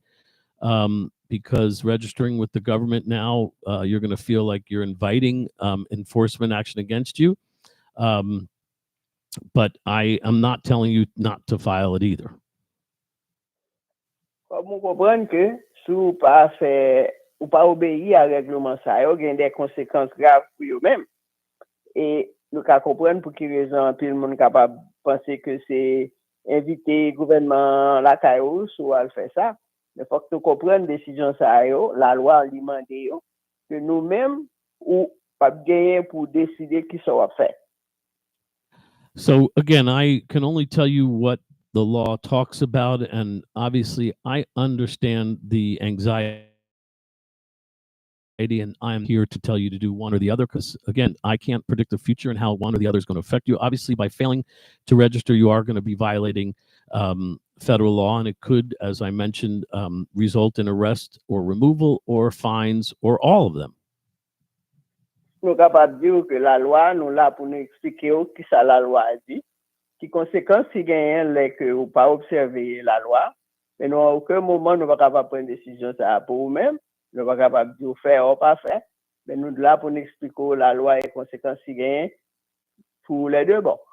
because registering with the government now, you're going to feel like you're inviting enforcement action against you. But I am not telling you not to file it either. Comme vous comprenez que si vous pas fait ou pas obéir à règlement ça, il y a des conséquences graves pour vous-même. Et nous comprenons pour quelle raison tout le monde est capable de penser que c'est inviter le gouvernement la CAIOS ou à faire ça. Mais il faut que nous comprenions la décision ça, la loi demande que nous-mêmes ou pas gagner pour décider qui ça va faire. So again, I can only tell you what the law talks about, and obviously I understand the anxiety, and I'm here to tell you to do one or the other, because again, I can't predict the future and how one or the other is going to affect you. Obviously, by failing to register, you are going to be violating federal law, and it could, as I mentioned, result in arrest or removal or fines or all of them. Nous sommes capables de dire que la loi, nous là pour nous expliquer qui ça la loi dit, qui conséquences si gagnent les que vous pas observer la loi, mais nous à aucun moment nous pas capable prendre décision ça pour nous-mêmes, nous pas capable de faire ou pas faire, mais nous là pour nous expliquer la loi et conséquences si gagnent pour les deux bords.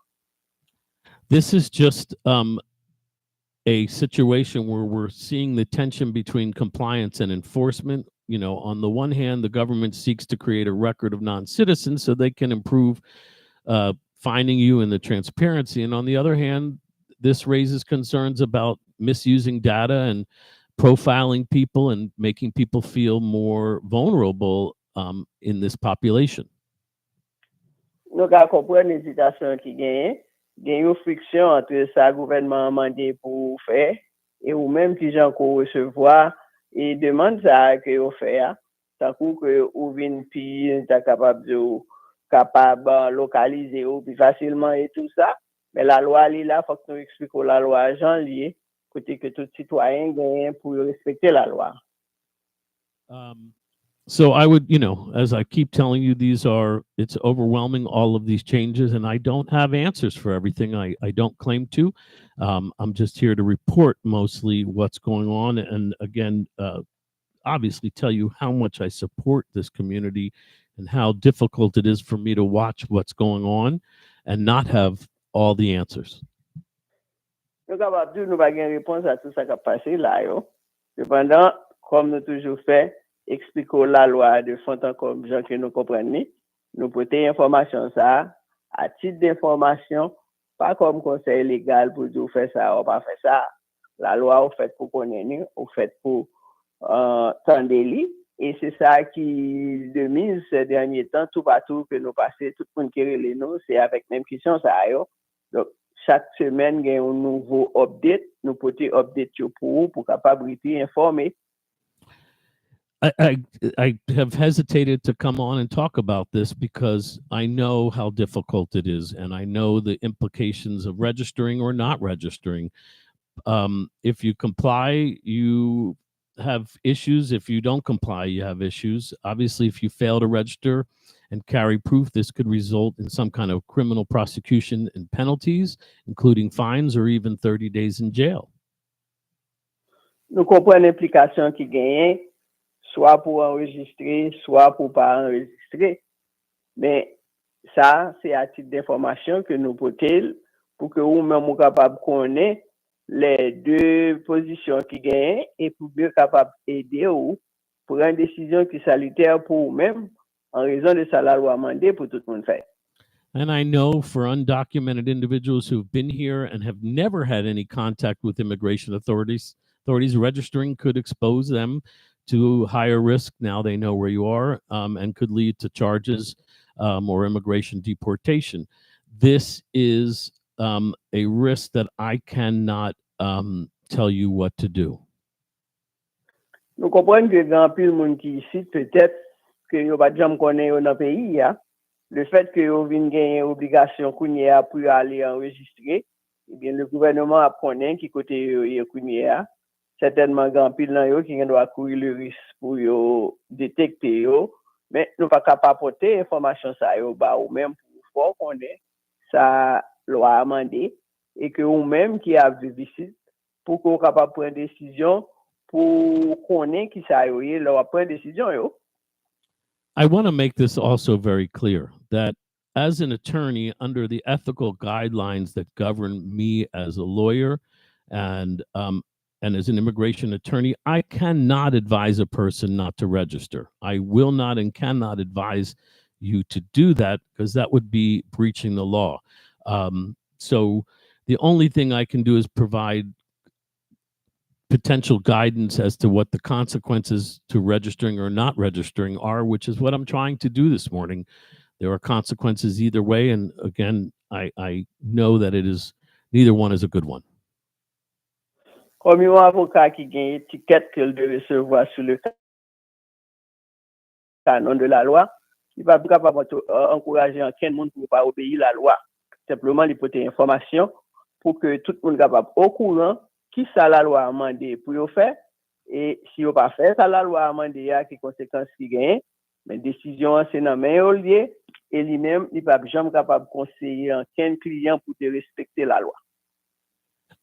This is just a situation where we're seeing the tension between compliance and enforcement. You know, on the one hand, the government seeks to create a record of non-citizens so they can improve finding you and the transparency. And on the other hand, this raises concerns about misusing data and profiling people and making people feel more vulnerable in this population. Nous comprenons l'hésitation qui gagne. Il y a une friction entre ça gouvernement demandé pour faire et ou même qui gens qu'on recevoir et demande ça que vous fait tant que vous venez puis t'es capable de capable localiser ou plus facilement et tout ça. Mais la loi, elle est là, il faut que nous expliquions la loi à Jean lié, côté que tout citoyen gagne pour respecter la loi. So I would, as I keep telling you, it's overwhelming, all of these changes, and I don't have answers for everything. I don't claim to. I'm just here to report mostly what's going on. And again, obviously tell you how much I support this community and how difficult it is for me to watch what's going on and not have all the answers. Nous sommes capables de nous pas une réponse à tout ça qui a passé là. Cependant, comme nous toujours fait, expliquons la loi de fond en comme gens que nous comprenons, nous porter information ça à titre d'information, pas comme conseil légal pour dire faire ça ou pas faire ça. La loi est faite pour connaître, est faite pour tant délit. Et c'est ça qui, de mise ces derniers temps, tout partout que nous passons, tout le monde qui relève nous, c'est avec même question ça. Donc, chaque semaine, il y a un nouveau update. Nous pouvons update pour capable de informer. I have hesitated to come on and talk about this because I know how difficult it is, and I know the implications of registering or not registering. If you comply, you have issues. If you don't comply, you have issues. Obviously, if you fail to register and carry proof, this could result in some kind of criminal prosecution and penalties, including fines or even 30 days in jail. Nous comprenons l'implication qui gagne, soit pour enregistrer, soit pour pas enregistrer. Mais ça, c'est à titre d'information que nous portons pour que vous-même vous capable de connaître les deux positions qui gagnent et pour bien capable d'aider ou pour une décision qui est salutaire pour vous-même en raison de ça la loi mandée pour tout le monde faire. And I know for undocumented individuals who've been here and have never had any contact with immigration authorities, registering could expose them to higher risk. Now they know where you are, and could lead to charges or immigration deportation. This is a risk that I cannot tell you what to do. Nous comprenons que grand pile monde qui ici peut-être que yo pas jamais connaît dans pays ya. Le fait que yo vinn gagner obligation kounya pour aller enregistrer, eh bien le gouvernement a connaît qui côté yo kounya, certainement grand pile nan yo qui doit courir le risque pour yo détecter yo, mais nous pas capable porter information ça yo ba ou même pour connaître ça loi amendé et que ou même qui a visite pour qu'on capable prendre décision pour connaître qui ça yo leur prendre décision yo. I want to make this also very clear that as an attorney, under the ethical guidelines that govern me as a lawyer and as an immigration attorney, I cannot advise a person not to register. I will not and cannot advise you to do that because that would be breaching the law. So the only thing I can do is provide potential guidance as to what the consequences to registering or not registering are, which is what I'm trying to do this morning. There are consequences either way, and again, I know that neither one is a good one. Comme un avocat qui gagne étiquette qu'il doit recevoir sur le canon de la loi, il va pas capable encourager aucun monde pour pas obéir la loi. Simplement, il peut avoir information pour que tout le monde soit capable au courant qui ça la loi a demandé pour yo faire et si yo pas fait ça la loi a demandé ya qui conséquences qui gagne mais décision c'est dans main au lieu et lui-même il pas jamais capable conseiller aucun client pour te respecter la loi.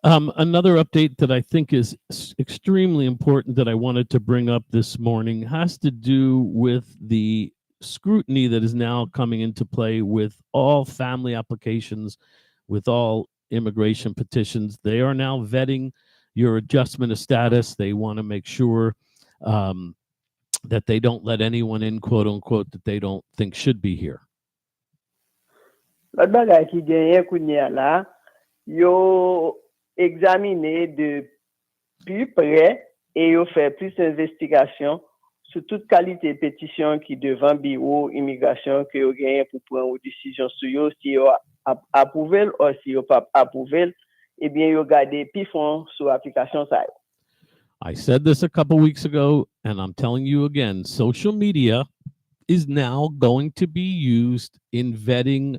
Another update that I think is extremely important that I wanted to bring up this morning has to do with the scrutiny that is now coming into play with all family applications, with all immigration petitions. They are now vetting your adjustment of status. They want to make sure that they don't let anyone in, quote unquote, that they don't think should be here. L'autre bagay qui gagne kounya là, yo examiner de plus près et yo fait plus d'investigation sur toute qualité de pétition qui devant bureau immigration que yo gagne pour prendre une décision sur yo si yo approuvé ou si yo pas approuvé, eh bien yo garder puis fond sur application ça. I said this a couple weeks ago and I'm telling you again, social media is now going to be used in vetting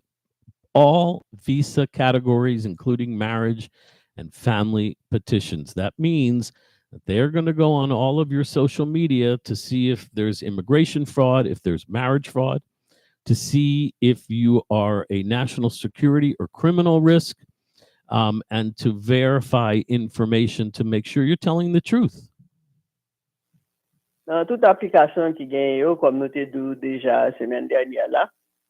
all visa categories, including marriage and family petitions. That means that they're going to go on all of your social media to see if there's immigration fraud, if there's marriage fraud, to see if you are a national security or criminal risk, and to verify information to make sure you're telling the truth. Dans toute application qui gagne yo, comme nous te dit déjà semaine dernière là,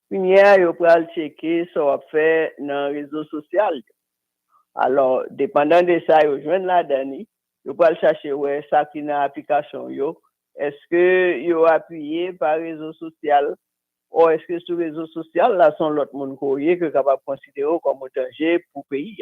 première yo pral checker so a fait dans réseau social. Alors, dépendant de ça, yo joindre la dernière, yo pral chercher ouais ça qui dans application yo, est-ce que yo appuyé par réseau social ou est-ce que sur réseau social là sont l'autre monde que capable considérer comme danger pour pays.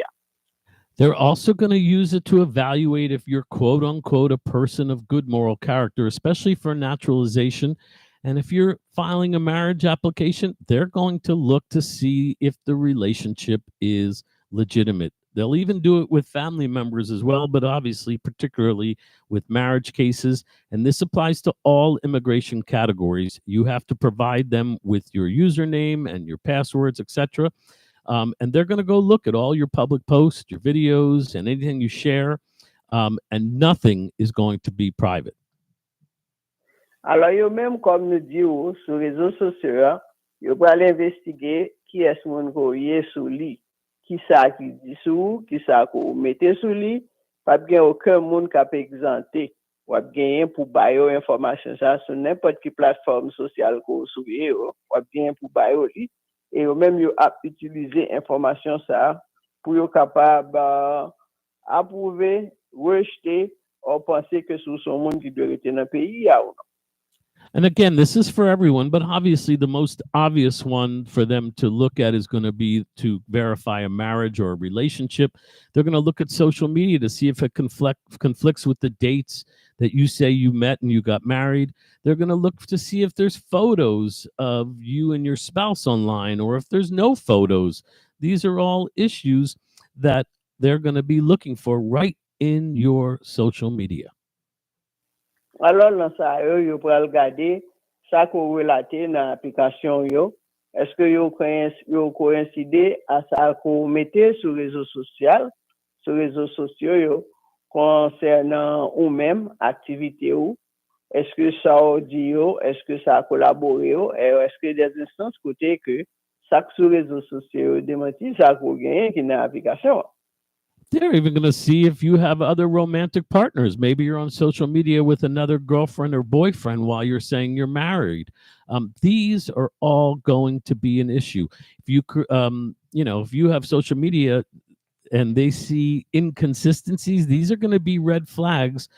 They're also going to use it to evaluate if you're quote unquote a person of good moral character, especially for naturalization. And if you're filing a marriage application, they're going to look to see if the relationship is legitimate. They'll even do it with family members as well, but obviously, particularly with marriage cases. And this applies to all immigration categories. You have to provide them with your username and your passwords, etc. And they're going to go look at all your public posts, your videos, and anything you share, and nothing is going to be private. Alors, yo même comme nous dit sur les réseaux sociaux, yo pral investiguer qui est ce monde qui sur lui, qui ça qui dit sous, qui ça qu'on mette sur lui, pas bien aucun monde qui peut exempter ou a gagner pour bailler information ça sur n'importe quelle plateforme sociale qu'on souille ou a bien pour bailler et même yo a utiliser information ça pour yo capable approuver, rejeter ou penser que c'est son monde qui doit rester dans le pays ou non. And again, this is for everyone, but obviously the most obvious one for them to look at is going to be to verify a marriage or a relationship. They're going to look at social media to see if it conflicts with the dates that you say you met and you got married. They're going to look to see if there's photos of you and your spouse online or if there's no photos. These are all issues that they're going to be looking for right in your social media. Alors, dans ça, yo pral regarder ça qu'on relate dans l'application yo. Est-ce que yo coïncide à ça qu'on mette sur réseaux sociaux yo concernant ou même activité ou? Est-ce que ça dit yo? Est-ce que ça a collaboré ou? Est-ce que des instances côté que ça sur réseaux sociaux démenti ça qu'on gagne qui dans l'application? They're even going to see if you have other romantic partners. Maybe you're on social media with another girlfriend or boyfriend while you're saying you're married. These are all going to be an issue. If you, if you have social media and they see inconsistencies, these are going to be red flags.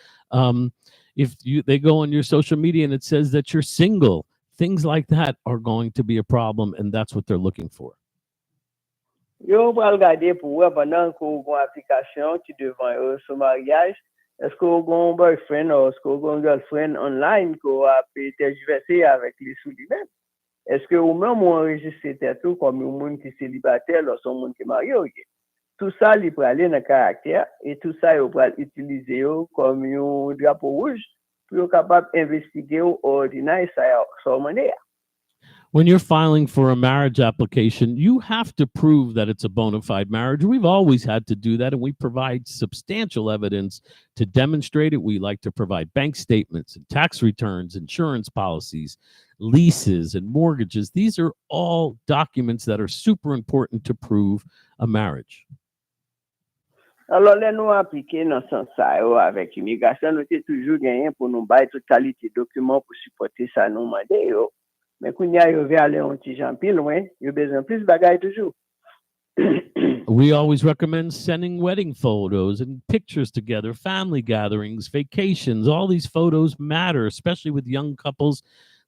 If they go on your social media and it says that you're single, things like that are going to be a problem, and that's what they're looking for. Yo pral regarder pour voir pendant qu'on a une application qui devant eux sur mariage, est-ce qu'on a un boyfriend ou est-ce qu'on a un girlfriend online qu'on a pu tergiverser avec les sous lui-même? Est-ce que ou même on enregistre tout comme un monde qui est célibataire ou son monde qui est marié? Tout ça, il peut aller dans le caractère et tout ça, il peut utiliser comme un drapeau rouge pour être capable d'investiguer ou ordinaire ça sur manière. When you're filing for a marriage application, you have to prove that it's a bona fide marriage. We've always had to do that, and we provide substantial evidence to demonstrate it. We like to provide bank statements and tax returns, insurance policies, leases, and mortgages. These are all documents that are super important to prove a marriage. Alors, là, nous appliquons dans ce sens avec l'immigration, nous avons toujours gagné pour nous bailler toute qualité de documents pour supporter ça, nous demander. Mais quand il y a un petit gens plus loin, il y a besoin plus de bagages toujours. We always recommend sending wedding photos and pictures together, family gatherings, vacations. All these photos matter, especially with young couples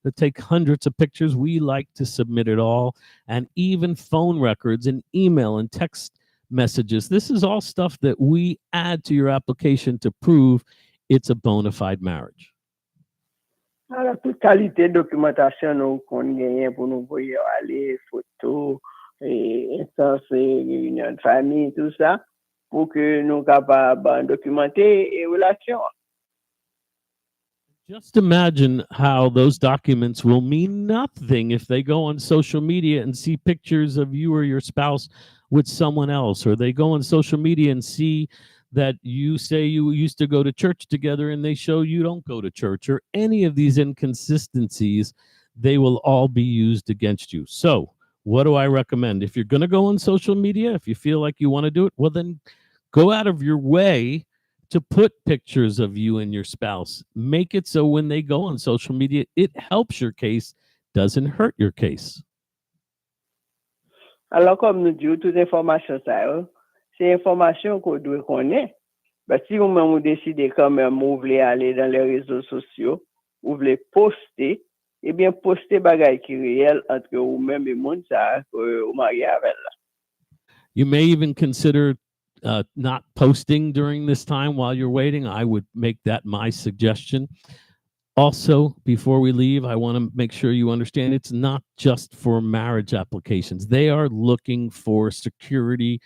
that take hundreds of pictures. We like to submit it all, and even phone records and email and text messages. This is all stuff that we add to your application to prove it's a bona fide marriage. Alors, toute qualité de documentation nous qu'on gagne pour nous voyer aller photos instances réunions de famille tout ça pour que nous capables documenter et relations. Just imagine how those documents will mean nothing if they go on social media and see pictures of you or your spouse with someone else, or they go on social media and see that you say you used to go to church together and they show you don't go to church, or any of these inconsistencies. They will all be used against you. So what do I recommend? If you're going to go on social media, if you feel like you want to do it, well, then go out of your way to put pictures of you and your spouse. Make it so when they go on social media, it helps your case, doesn't hurt your case. Alors, comme nous disons, toute information, c'est information qu'on doit connaître. Si vous-même vous décidez quand même, vous voulez aller dans les réseaux sociaux, vous voulez poster, eh bien, poster bagaille qui réel entre vous-même et monde ça, vous mariez avec là. You may even consider not posting during this time while you're waiting. I would make that my suggestion. Also, before we leave, I want to make sure you understand it's not just for marriage applications. They are looking for security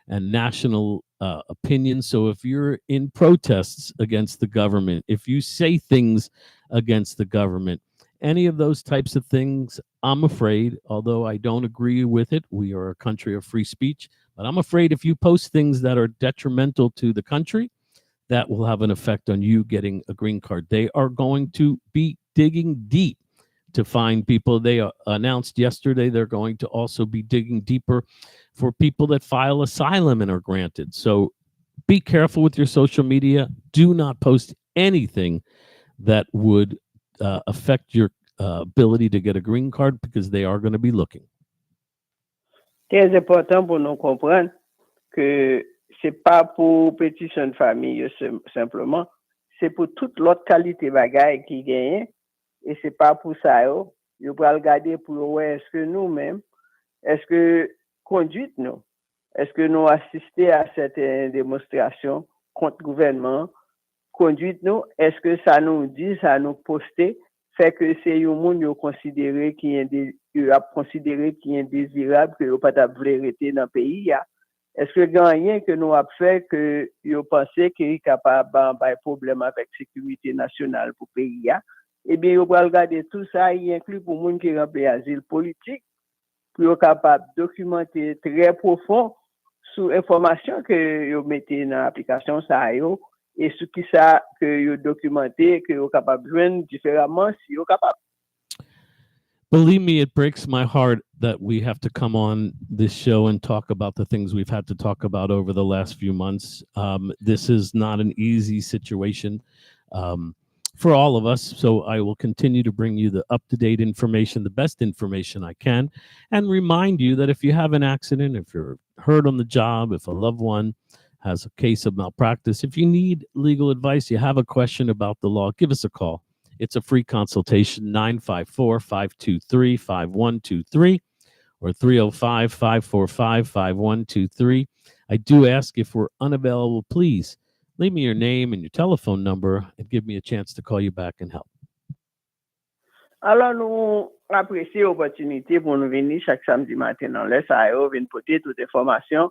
and national opinion. So if you're in protests against the government, if you say things against the government, any of those types of things, I'm afraid, although I don't agree with it, we are a country of free speech, but I'm afraid if you post things that are detrimental to the country, that will have an effect on you getting a green card. They are going to be digging deep to find people. They announced yesterday they're going to also be digging deeper for people that file asylum and are granted. So be careful with your social media. Do not post anything that would affect your ability to get a green card, because they are going to be looking. Très important pour nous comprendre que c'est pas pour pétition de famille simplement, c'est pour toute l'autre qualité bagaille qui gagne, et c'est pas pour ça yo pour regarder pour ouais, est-ce que nous-mêmes, est-ce que conduite nous, est-ce que nous assister à certaines démonstrations contre le gouvernement, conduite nous, est-ce que ça nous dit, ça nous poster, fait que c'est un monde yo considéré qui est indésirable, que yo pas ta vérité dans le pays. Est-ce que rien que nous a fait que yo pensé qu'il est capable d'avoir problème avec sécurité nationale pour le pays? Eh bien, yo va regarder tout ça, y inclut pour monde qui remplit asile politique, pour yo capable documenter très profond sur information que yo mettez dans l'application ça yo, et ce qui ça que yo documenté que yo capable joindre différemment si yo capable. Believe me, it breaks my heart that we have to come on this show and talk about the things we've had to talk about over the last few months. This is not an easy situation for all of us. So I will continue to bring you the up-to-date information, the best information I can, and remind you that if you have an accident, if you're hurt on the job, if a loved one has a case of malpractice, if you need legal advice, you have a question about the law, give us a call. It's a free consultation, 954-523-5123 or 305-545-5123. I do ask, if we're unavailable, please leave me your name and your telephone number and give me a chance to call you back and help. Alors, nous apprécions l'opportunité pour nous venir chaque samedi matin dans les SAO, venir porter toute information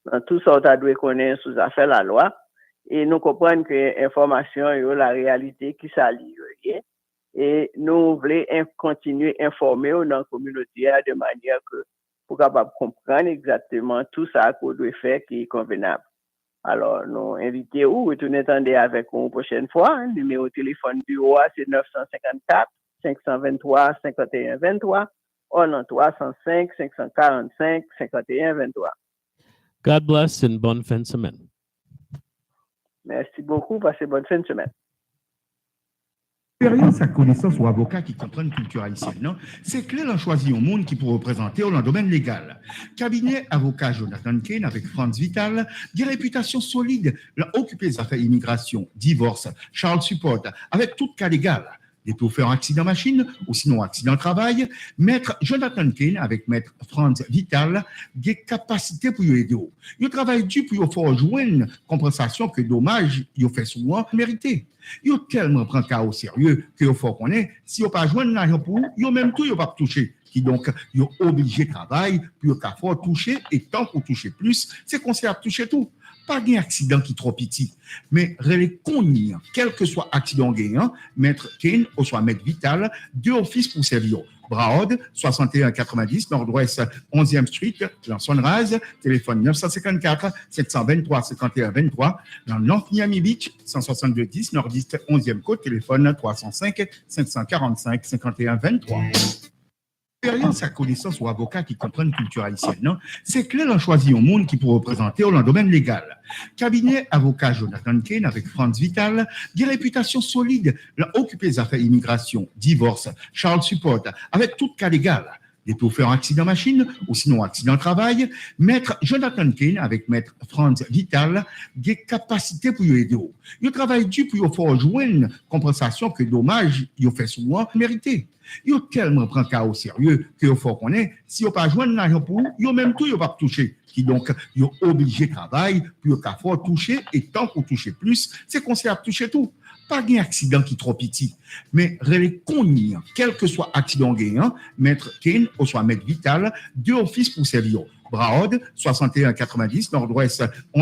dans tout ça que vous connaissez sous affaire la loi. Et nous comprenons que l'information est la réalité qui s'allie. Et nous voulons continuer à informer dans la communauté de manière que pour capable comprendre exactement tout ça qu'on doit faire qui est convenable. Alors, nous invitons ou retourner attendre avec nous prochaine fois. Le numéro de téléphone bureau, c'est 954 523 51 23 ou non 305 545 51 23. God bless and bonne fin de semaine. Merci beaucoup. Passez bonne fin de semaine. Expérience à connaissance ou avocat qui comprennent culture haïtienne, non? C'est clair d'en choisir un monde qui peut représenter dans le domaine légal. Cabinet avocat Jonathan Kane avec Franz Vital, des réputations solides, l'a occupé des affaires immigration, divorce, child support, avec tout cas légal. Des tout faire un accident machine ou sinon accident travail, maître Jonathan Kane avec maître Franz Vital, des capacités pour y aider. Il travaille dur pour y faire joindre compensation que dommage il fait souvent mérité. Il tellement prend cas au sérieux que il faut qu'on ait, si il pas joindre l'argent pour il même tout il pas toucher. Qui donc il obligé de travailler pour qu'il faut toucher, et tant qu'on touche plus, c'est qu'on sait à toucher tout. pas un accident qui est trop petit, mais relais cogni, quel que soit accident gagnant, maître Kane ou soit maître Vital, deux offices pour servir. Braod, 6190 Nord-Ouest 11e Street, dans Sunrise, téléphone 954 723 51 23, dans North Miami Beach, 16210 Nord-Est 11e Côte, téléphone 305 545 51 23. Expérience à connaissance ou avocat qui comprennent culture haïtienne, non? C'est clair, on choisit un monde qui peut représenter dans le domaine légal. Cabinet avocat Jonathan Kane avec Franz Vital, des réputations solides, l'a occupé des affaires immigration, divorce, child support, avec tout cas légal. Des pour faire un accident machine ou sinon accident travail, maître Jonathan Kane avec maître Franz Vital, des capacités pour y aider. Il travaille dur pour y faire jouer une compensation que dommage, il fait souvent mérité. Yo tellement prend cas au sérieux que faut qu'on est si yo pas joindre l'argent pour yo même tout yo pas toucher qui donc yo obligé travail pour qu'à faut toucher et tant qu'on toucher plus c'est qu'on sait à toucher tout pas un accident qui est trop petit mais relais cogni quel que soit accident gagnant maître Kane ou soit maître Vital deux offices pour servir Braod 6190 Nord-Ouest